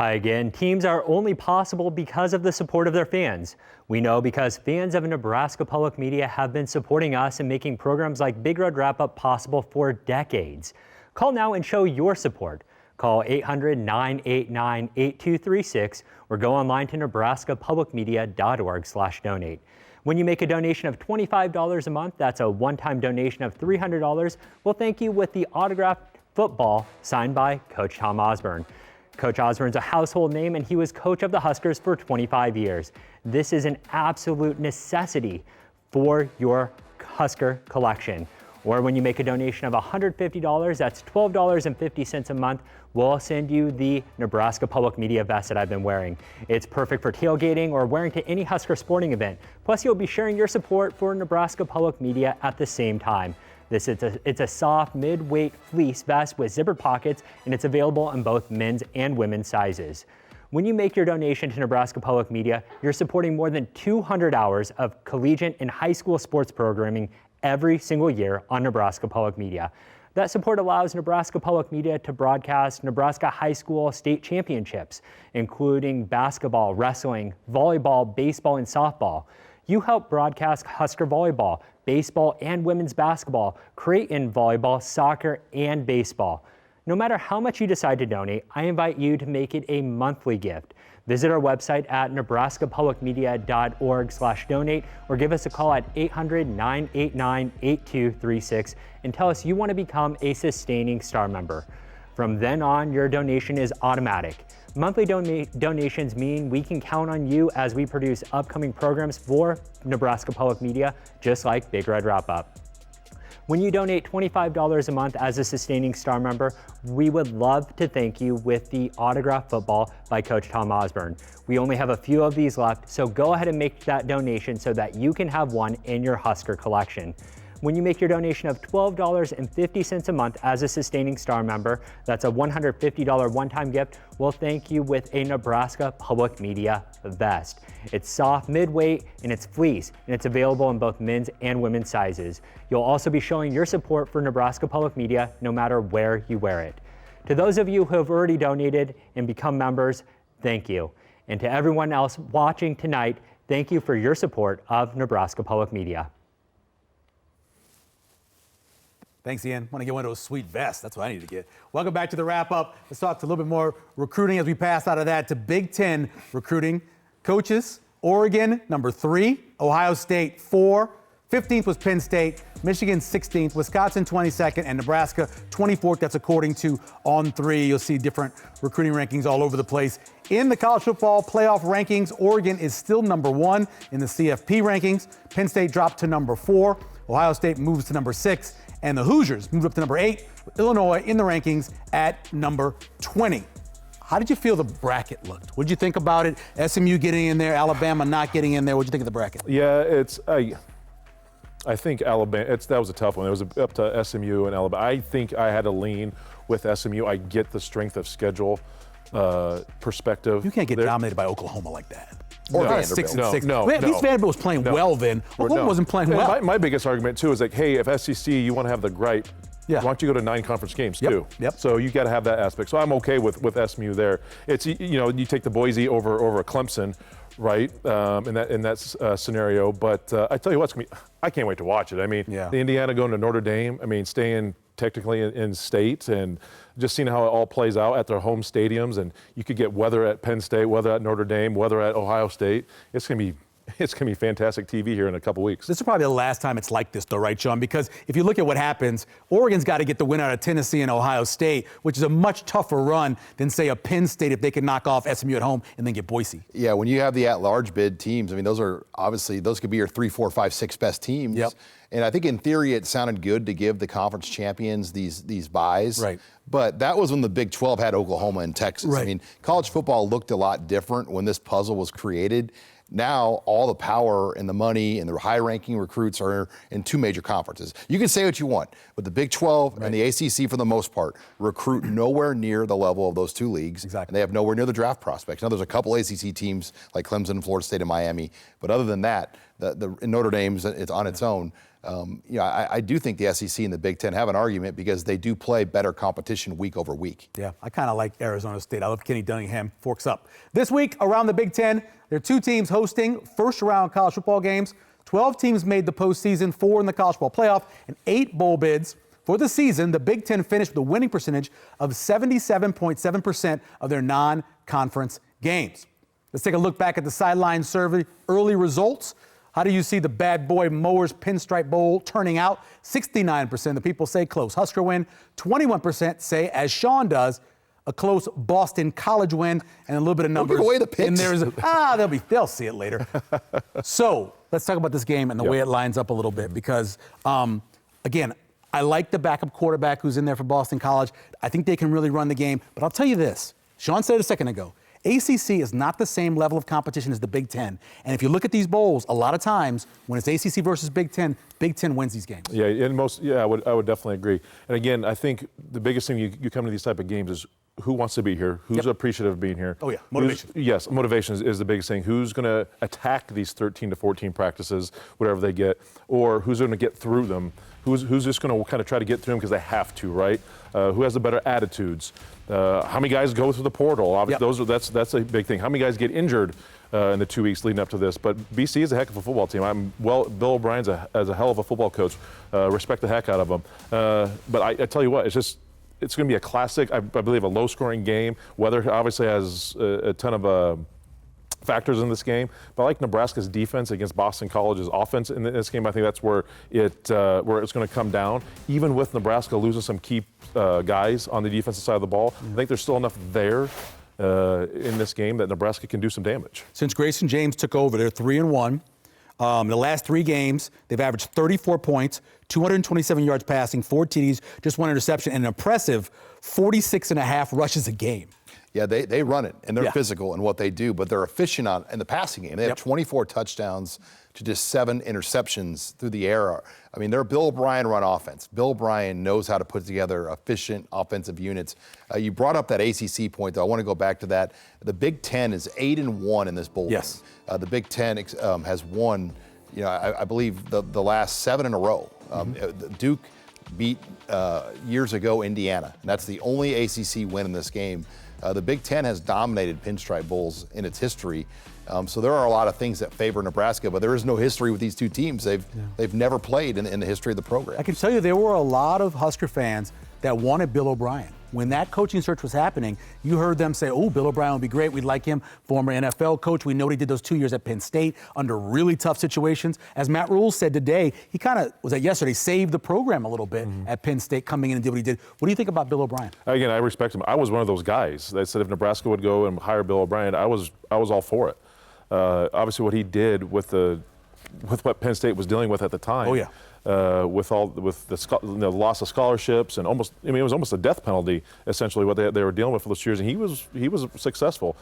Hi again. Teams are only possible because of the support of their fans. We know because fans of Nebraska Public Media have been supporting us and making programs like Big Red Wrap-Up possible for decades. Call now and show your support. Call 800-989-8236 or go online to nebraskapublicmedia.org/donate. When you make a donation of $25 a month, that's a one-time donation of $300, we'll thank you with the autographed football signed by Coach Tom Osborne. Coach Osborne's a household name, and he was coach of the Huskers for 25 years. This is an absolute necessity for your Husker collection. Or when you make a donation of $150, that's $12.50 a month, we'll send you the Nebraska Public Media vest that I've been wearing. It's perfect for tailgating or wearing to any Husker sporting event. Plus, you'll be sharing your support for Nebraska Public Media at the same time. It's a soft mid-weight fleece vest with zippered pockets, and it's available in both men's and women's sizes. When you make your donation to Nebraska Public Media, you're supporting more than 200 hours of collegiate and high school sports programming every single year on Nebraska Public Media. That support allows Nebraska Public Media to broadcast Nebraska high school state championships, including basketball, wrestling, volleyball, baseball, and softball. You help broadcast Husker volleyball, baseball, and women's basketball, Creighton volleyball, soccer, and baseball. No matter how much you decide to donate, I invite you to make it a monthly gift. Visit our website at nebraskapublicmedia.org/donate or give us a call at 800-989-8236 and tell us you want to become a Sustaining Star member. From then on, your donation is automatic. Monthly donations mean we can count on you as we produce upcoming programs for Nebraska Public Media, just like Big Red Wrap-Up. When you donate $25 a month as a Sustaining Star member, we would love to thank you with the autographed football by Coach Tom Osborne. We only have a few of these left, so go ahead and make that donation so that you can have one in your Husker collection. When you make your donation of $12.50 a month as a Sustaining Star member, that's a $150 one-time gift, we'll thank you with a Nebraska Public Media vest. It's soft mid-weight and it's fleece, and it's available in both men's and women's sizes. You'll also be showing your support for Nebraska Public Media no matter where you wear it. To those of you who have already donated and become members, thank you. And to everyone else watching tonight, thank you for your support of Nebraska Public Media. Thanks, Ian. Want to get one of those sweet vests. That's what I need to get. Welcome back to the wrap-up. Let's talk a little bit more recruiting as we pass out of that to Big Ten recruiting. Coaches, Oregon, number 3, Ohio State, 4. 15th was Penn State, Michigan 16th, Wisconsin 22nd, and Nebraska 24th. That's according to On3. You'll see different recruiting rankings all over the place. In the college football playoff rankings, Oregon is still number 1 in the CFP rankings. Penn State dropped to number 4. Ohio State moves to number 6. And the Hoosiers moved up to number 8, with Illinois in the rankings at number 20. How did you feel the bracket looked? What did you think about it? SMU getting in there, Alabama not getting in there. What did you think of the bracket? Yeah, I think Alabama, that was a tough one. It was up to SMU and Alabama. I think I had to lean with SMU. I get the strength of schedule perspective. You can't get dominated by Oklahoma like that. Or They're Vanderbilt. 6-6. No, At least Vanderbilt was playing well then. Oklahoma wasn't playing well. My biggest argument, too, is like, hey, if SEC, you want to have the gripe, Yeah. why don't you go to 9 conference games, too? Yep. So you got to have that aspect. So I'm okay with SMU there. It's, you take the Boise over a Clemson, right, in that scenario. But I tell you what, I can't wait to watch it. I mean, the Indiana going to Notre Dame, staying technically in state and just seeing how it all plays out at their home stadiums. And you could get weather at Penn State, weather at Notre Dame, weather at Ohio State. It's going to be fantastic TV here in a couple weeks. This is probably the last time it's like this, though, right, Sean? Because if you look at what happens, Oregon's got to get the win out of Tennessee and Ohio State, which is a much tougher run than, say, a Penn State if they can knock off SMU at home and then get Boise. Yeah, when you have the at-large bid teams, those could be your 3, 4, 5, 6 best teams. Yep. And I think in theory it sounded good to give the conference champions these buys. Right. But that was when the Big 12 had Oklahoma and Texas. Right. College football looked a lot different when this puzzle was created. Now all the power and the money and the high-ranking recruits are in 2 major conferences. You can say what you want, but the Big 12 and the ACC, for the most part, recruit nowhere near the level of those 2 leagues. Exactly. And they have nowhere near the draft prospects. Now there's a couple ACC teams like Clemson, Florida State, and Miami, but other than that, in Notre Dame's it's on its own. I do think the SEC and the Big Ten have an argument because they do play better competition week over week. Yeah, I kind of like Arizona State. I love Kenny Dillingham. Forks up. This week around the Big Ten, there are 2 teams hosting first-round college football games. 12 teams made the postseason, 4 in the college football playoff, and 8 bowl bids. For the season, the Big Ten finished with a winning percentage of 77.7% of their non-conference games. Let's take a look back at the sideline survey early results. How do you see the Bad Boy Mowers Pinstripe Bowl turning out? 69% of the people say close Husker win. 21% say, as Sean does, a close Boston College win, and a little bit of numbers. Don't give away the picks. And they'll see it later. So let's talk about this game and the way it lines up a little bit because, again, I like the backup quarterback who's in there for Boston College. I think they can really run the game. But I'll tell you this. Sean said it a second ago. ACC is not the same level of competition as the Big Ten. And if you look at these bowls, a lot of times when it's ACC versus Big Ten wins these games. Yeah, I would definitely agree. And again, I think the biggest thing you come to these type of games is who wants to be here, who's appreciative of being here. Oh, yeah, motivation. Yes, motivation is the biggest thing. Who's going to attack these 13 to 14 practices, whatever they get, or who's going to get through them? Who's just going to kind of try to get through them because they have to, right? Who has the better attitudes? How many guys go through the portal? Obviously, that's a big thing. How many guys get injured in the 2 weeks leading up to this? But BC is a heck of a football team. Bill O'Brien's a hell of a football coach. Respect the heck out of him. But I tell you what, it's going to be a classic, I believe, a low-scoring game. Weather obviously has a ton of factors in this game, but I like Nebraska's defense against Boston College's offense in this game. I think that's where it's going to come down. Even with Nebraska losing some key guys on the defensive side of the ball, I think there's still enough there in this game that Nebraska can do some damage. Since Grayson James took over, they're 3-1. The last 3 games, they've averaged 34 points, 227 yards passing, 4 TDs, just 1 interception, and an impressive 46.5 rushes a game. Yeah, they run it, and they're physical in what they do, but they're efficient in the passing game. They have 24 touchdowns to just 7 interceptions through the air. I mean, they're a Bill O'Brien run offense. Bill O'Brien knows how to put together efficient offensive units. You brought up that ACC point, though. I want to go back to that. The Big Ten is 8-1 in this bowl. Yes. The Big Ten has won, I believe, the last 7 in a row. Duke beat years ago Indiana, and that's the only ACC win in this game. The Big Ten has dominated Pinstripe Bowls in its history. So there are a lot of things that favor Nebraska, but there is no history with these 2 teams. They've never played in the history of the program. I can tell you there were a lot of Husker fans that wanted Bill O'Brien. When that coaching search was happening, you heard them say, oh, Bill O'Brien would be great. We'd like him. Former NFL coach. We know he did those 2 years at Penn State under really tough situations. As Matt Rule said today, he kind of, was that yesterday, saved the program a little bit at Penn State coming in and did what he did. What do you think about Bill O'Brien? Again, I respect him. I was one of those guys that said if Nebraska would go and hire Bill O'Brien, I was all for it. Obviously, what he did with what Penn State was dealing with at the time. Oh, yeah. With the loss of scholarships and it was almost a death penalty essentially what they were dealing with for those years, and he was successful.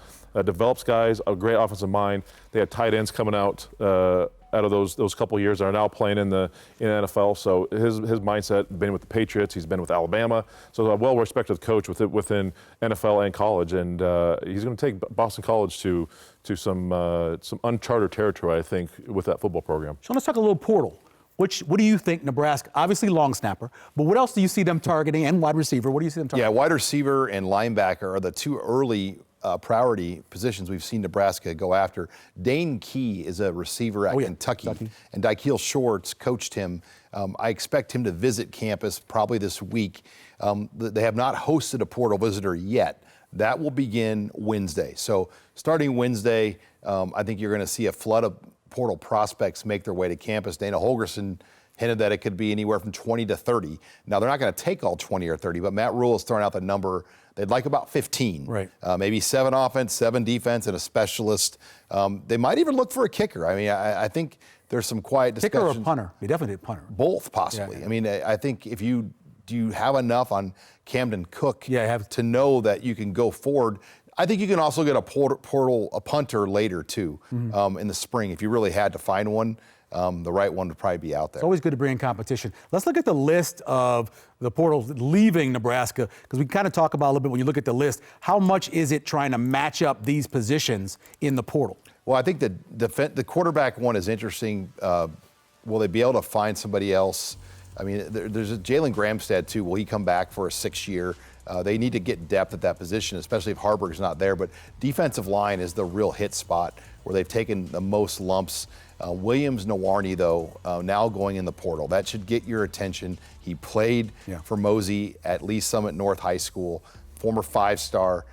Develops guys, a great offensive mind. They had tight ends coming out of those couple of years that are now playing in the NFL. So his mindset, been with the Patriots, he's been with Alabama. So a well-respected coach within NFL and college, and he's going to take Boston College to some uncharted territory, I think, with that football program. So let's talk a little portal. What do you think Nebraska, obviously long snapper, but what else do you see them targeting, and wide receiver? What do you see them targeting? Yeah, wide receiver and linebacker are the 2 early priority positions we've seen Nebraska go after. Dane Key is a receiver at Kentucky, and Dykeel Shorts coached him. I expect him to visit campus probably this week. They have not hosted a portal visitor yet. That will begin Wednesday. So starting Wednesday, I think you're going to see a flood of portal prospects make their way to campus. Dana Holgorsen hinted that it could be anywhere from 20 to 30. Now, they're not going to take all 20 or 30, but Matt Rule is throwing out the number. They'd like about 15. Right. Maybe 7 offense, 7 defense, and a specialist. They might even look for a kicker. I mean, I think there's some quiet discussion. Kicker or punter? They definitely did punter. Both, possibly. Yeah. I mean, I think if do you have enough on Camden Cook to know that you can go forward? I think you can also get a punter later, too, in the spring. If you really had to find one, the right one would probably be out there. It's always good to bring in competition. Let's look at the list of the portals leaving Nebraska, because we kind of talk about a little bit when you look at the list. How much is it trying to match up these positions in the portal? Well, I think the quarterback one is interesting. Will they be able to find somebody else? I mean, there's a Jalen Gramstad too. Will he come back for a 6th year? They need to get depth at that position, especially if Harburg's not there. But defensive line is the real hit spot where they've taken the most lumps. Williams Nwarni, though, now going in the portal. That should get your attention. He played for Mosey at Lee Summit North High School, former 5-star.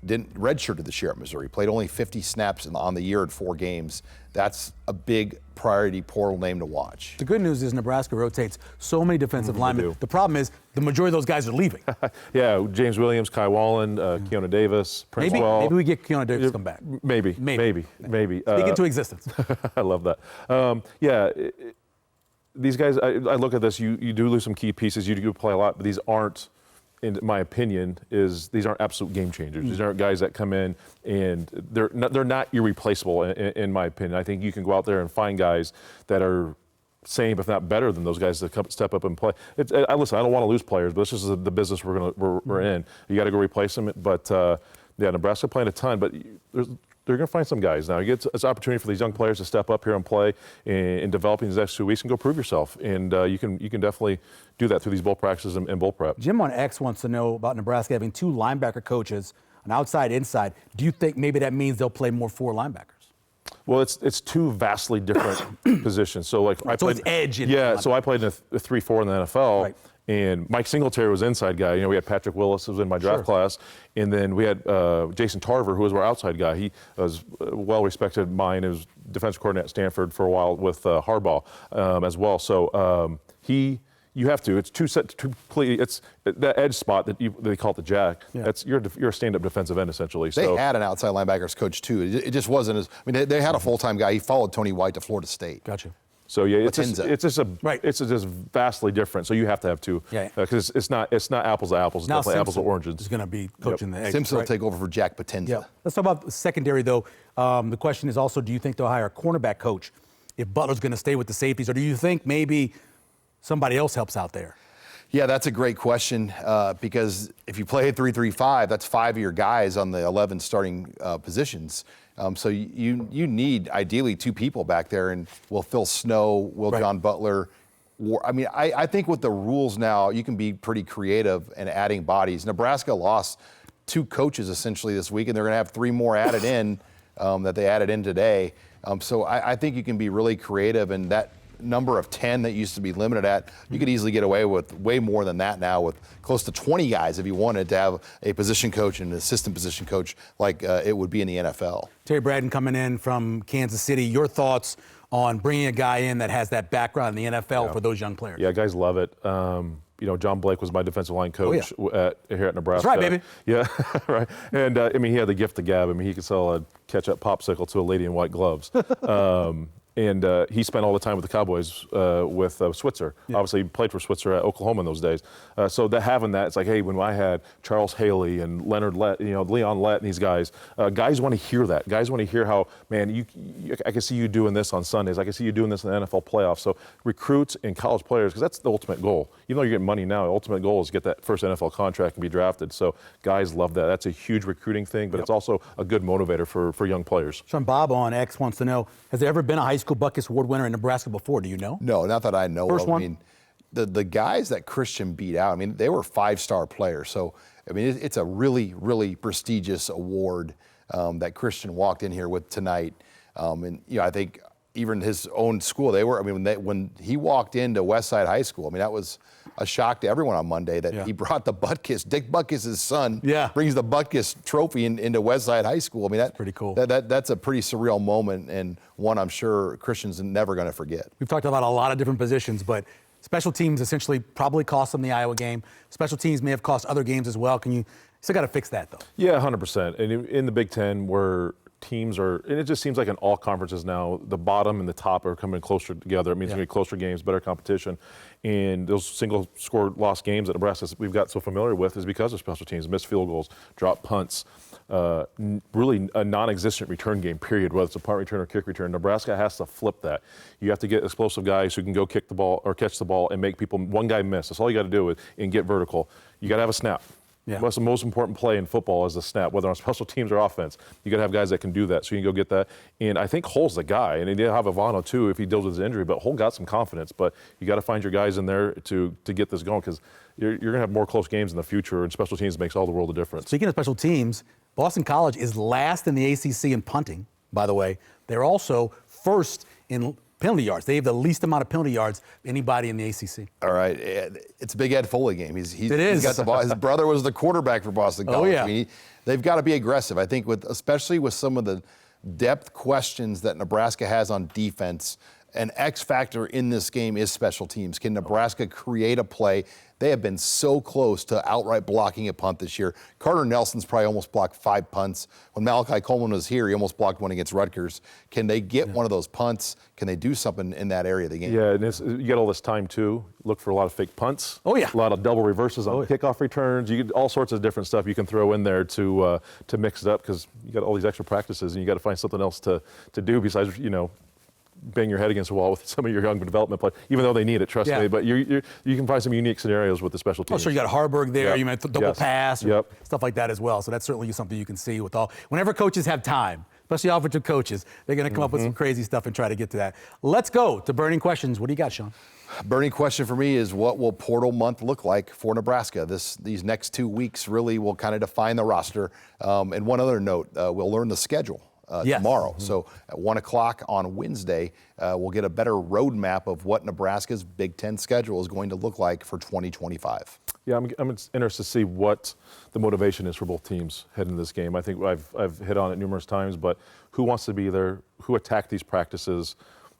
Didn't redshirted this year at Missouri. Played only 50 snaps on the year in 4 games. That's a big priority portal name to watch. The good news is Nebraska rotates so many defensive linemen. do. The problem is the majority of those guys are leaving. Yeah, James Williams, Kai Wallen, Keona Davis, Prince Well. Maybe we get Keona Davis to come back. Maybe. Speak into existence. I love that. These guys, I look at this, you do lose some key pieces, you do play a lot, but these aren't, in my opinion, these aren't absolute game changers. These aren't guys that come in and they're not irreplaceable in my opinion. I think you can go out there and find guys that are same, if not better than those guys that step up and play. Listen, I don't want to lose players, but this is the business we're in. You got to go replace them. But Nebraska playing a ton, but they're going to find some guys now. It's an opportunity for these young players to step up here and play in developing these next 2 weeks and go prove yourself. And you can definitely do that through these bowl practices and bowl prep. Jim on X wants to know about Nebraska having 2 linebacker coaches, an outside, inside. Do you think maybe that means they'll play more 4 linebackers? Well, it's 2 vastly different positions. So like I played it's edge. So I played in a 3-4 in the NFL. Right. And Mike Singletary was inside guy. We had Patrick Willis, who was in my draft class. And then we had Jason Tarver, who was our outside guy. He was well-respected mine. He was defensive coordinator at Stanford for a while with Harbaugh as well. So you have to. It's completely. It's that edge spot that they call it the jack. Yeah. That's you're a stand-up defensive end essentially. They had an outside linebackers coach too. It just wasn't as. I mean, they had a full-time guy. He followed Tony White to Florida State. Gotcha. So yeah, it's just vastly different. So you have to have 2, because it's not apples to apples. It's now definitely apples to oranges. Is going to be coaching the edge. Simpson will take over for Jack Potenza. Yeah. Let's talk about the secondary though. The question is also, do you think they'll hire a cornerback coach if Butler's going to stay with the safeties, or do you think maybe somebody else helps out there? Yeah, that's a great question because if you play a 3-3-5, that's 5 of your guys on the 11 starting positions. So you need ideally 2 people back there, and will Phil Snow, will John Butler. I mean, I think with the rules now, you can be pretty creative in adding bodies. Nebraska lost 2 coaches essentially this week, and they're going to have 3 more added in that they added in today. So I think you can be really creative, and that number of 10 that used to be limited at, you could easily get away with way more than that now, with close to 20 guys if you wanted to have a position coach and an assistant position coach like it would be in the NFL. Terry Braden coming in from Kansas City. Your thoughts on bringing a guy in that has that background in the NFL for those young players? Yeah, guys love it. John Blake was my defensive line coach here at Nebraska. That's right, baby. Yeah, right. And he had the gift of gab. I mean, he could sell a ketchup popsicle to a lady in white gloves. And he spent all the time with the Cowboys with Switzer. Yeah. Obviously, he played for Switzer at Oklahoma in those days. So having that, it's like, hey, when I had Charles Haley and Leonard Lett, Leon Lett and these guys, guys want to hear that. Guys want to hear how, man, I can see you doing this on Sundays. I can see you doing this in the NFL playoffs. So recruits and college players, because that's the ultimate goal. Even though you're getting money now, the ultimate goal is to get that first NFL contract and be drafted. So guys love that. That's a huge recruiting thing, but it's also a good motivator for young players. Sean Bob on X wants to know, has there ever been a high school Butkus Award winner in Nebraska before? Do you know? No, not that I know First of. one? I mean, the guys that Christian beat out, I mean, they were 5-star players. So, I mean, it's a really, really prestigious award that Christian walked in here with tonight. And, I think even his own school, when he walked into Westside High School, I mean, that was a shock to everyone on Monday that he brought the Butkus, Dick Butkus' son, brings the Butkus trophy into Westside High School. I mean, that's pretty cool. That's a pretty surreal moment, and one I'm sure Christian's never going to forget. We've talked about a lot of different positions, but special teams essentially probably cost them the Iowa game. Special teams may have cost other games as well. Still got to fix that, though. Yeah, 100%. And in the Big Ten, where teams are, and it just seems like in all conferences now, the bottom and the top are coming closer together. It means it's going to be closer games, better competition. And those single score loss games that Nebraska we've got so familiar with is because of special teams, missed field goals, dropped punts, really a non-existent return game, period, whether it's a punt return or kick return. Nebraska has to flip that. You have to get explosive guys who can go kick the ball or catch the ball and make people, one guy miss. That's all you got to do and get vertical. You got to have a snap. Yeah. That's the most important play in football is the snap, whether on special teams or offense. You got to have guys that can do that, so you can go get that. And I think Hull's the guy, and he did have Ivano too if he deals with his injury. But Hull got some confidence. But you got to find your guys in there to get this going because you're going to have more close games in the future, and special teams makes all the world of difference. Speaking of special teams, Boston College is last in the ACC in punting, by the way. They're also first in penalty yards. They have the least amount of penalty yards of anybody in the ACC. All right, it's a big Ed Foley game. He's is. got the ball. His brother was the quarterback for Boston College. yeah. I mean, they've got to be aggressive. I think especially with some of the depth questions that Nebraska has on defense. An X factor in this game is special teams. Can Nebraska create a play? They have been so close to outright blocking a punt this year. Carter Nelson's probably almost blocked 5 punts. When Malachi Coleman was here, he almost blocked one against Rutgers. Can they get one of those punts? Can they do something in that area of the game? Yeah, and you get all this time too. Look for a lot of fake punts. Oh, yeah. A lot of double reverses on kickoff returns. You get all sorts of different stuff you can throw in there to mix it up because you got all these extra practices and you got to find something else to do besides bang your head against the wall with some of your young development players, even though they need it, trust me. But you can find some unique scenarios with the special teams. Oh, sure, you got Harburg there. Yep. You might double pass, or Yep. stuff like that as well. So that's certainly something you can see with all. Whenever coaches have time, especially offensive coaches, they're going to come up with some crazy stuff and try to get to that. Let's go to burning questions. What do you got, Sean? Burning question for me is what will portal month look like for Nebraska? These next 2 weeks really will kind of define the roster. And one other note, we'll learn the schedule. Yes. Tomorrow. So at 1 o'clock on Wednesday, we'll get a better roadmap of what Nebraska's Big Ten schedule is going to look like for 2025. Yeah, I'm interested to see what the motivation is for both teams heading into this game. I think I've hit on it numerous times, but who wants to be there? Who attacked these practices?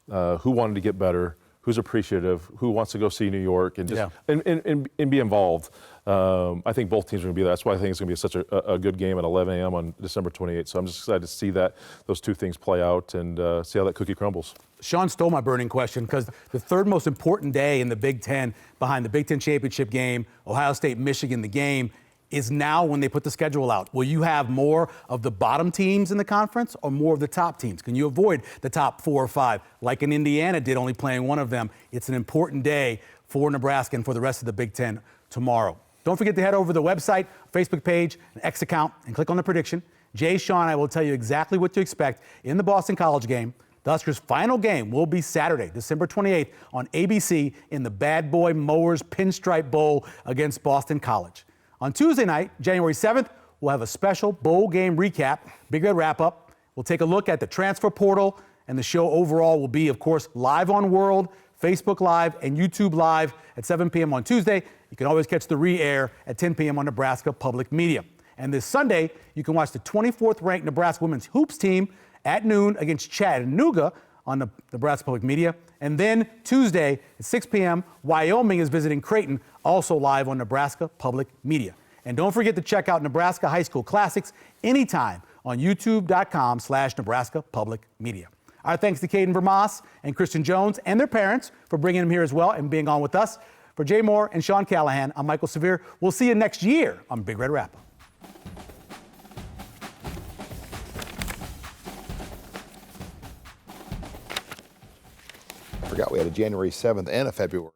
Who wanted to get better? Who's appreciative? Who wants to go see New York and just and be involved? I think both teams are going to be there. That's why I think it's going to be such a good game at 11 a.m. on December 28th. So I'm just excited to see those two things play out and see how that cookie crumbles. Sean stole my burning question because the third most important day in the Big Ten behind the Big Ten championship game, Ohio State, Michigan, the game, is now when they put the schedule out. Will you have more of the bottom teams in the conference or more of the top teams? Can you avoid the top 4 or 5 like in Indiana did, only playing one of them? It's an important day for Nebraska and for the rest of the Big Ten tomorrow. Don't forget to head over to the website, Facebook page, and X account, and click on the prediction. Jay, Sean, and I will tell you exactly what to expect in the Boston College game. The Huskers' final game will be Saturday, December 28th on ABC in the Bad Boy Mowers Pinstripe Bowl against Boston College. On Tuesday night, January 7th, we'll have a special bowl game recap, Big Red wrap-up. We'll take a look at the transfer portal, and the show overall will be, of course, live on World, Facebook Live, and YouTube Live at 7 p.m. on Tuesday. You can always catch the re-air at 10 p.m. on Nebraska Public Media. And this Sunday, you can watch the 24th-ranked Nebraska women's hoops team at noon against Chattanooga on the Nebraska Public Media. And then Tuesday at 6 p.m., Wyoming is visiting Creighton, also live on Nebraska Public Media. And don't forget to check out Nebraska High School Classics anytime on youtube.com/Nebraska Public Media. Our thanks to Caden Vermas and Christian Jones and their parents for bringing them here as well and being on with us. For Jay Moore and Sean Callahan, I'm Michael Severe. We'll see you next year on Big Red Wrap-Up. I forgot we had a January 7th and a February.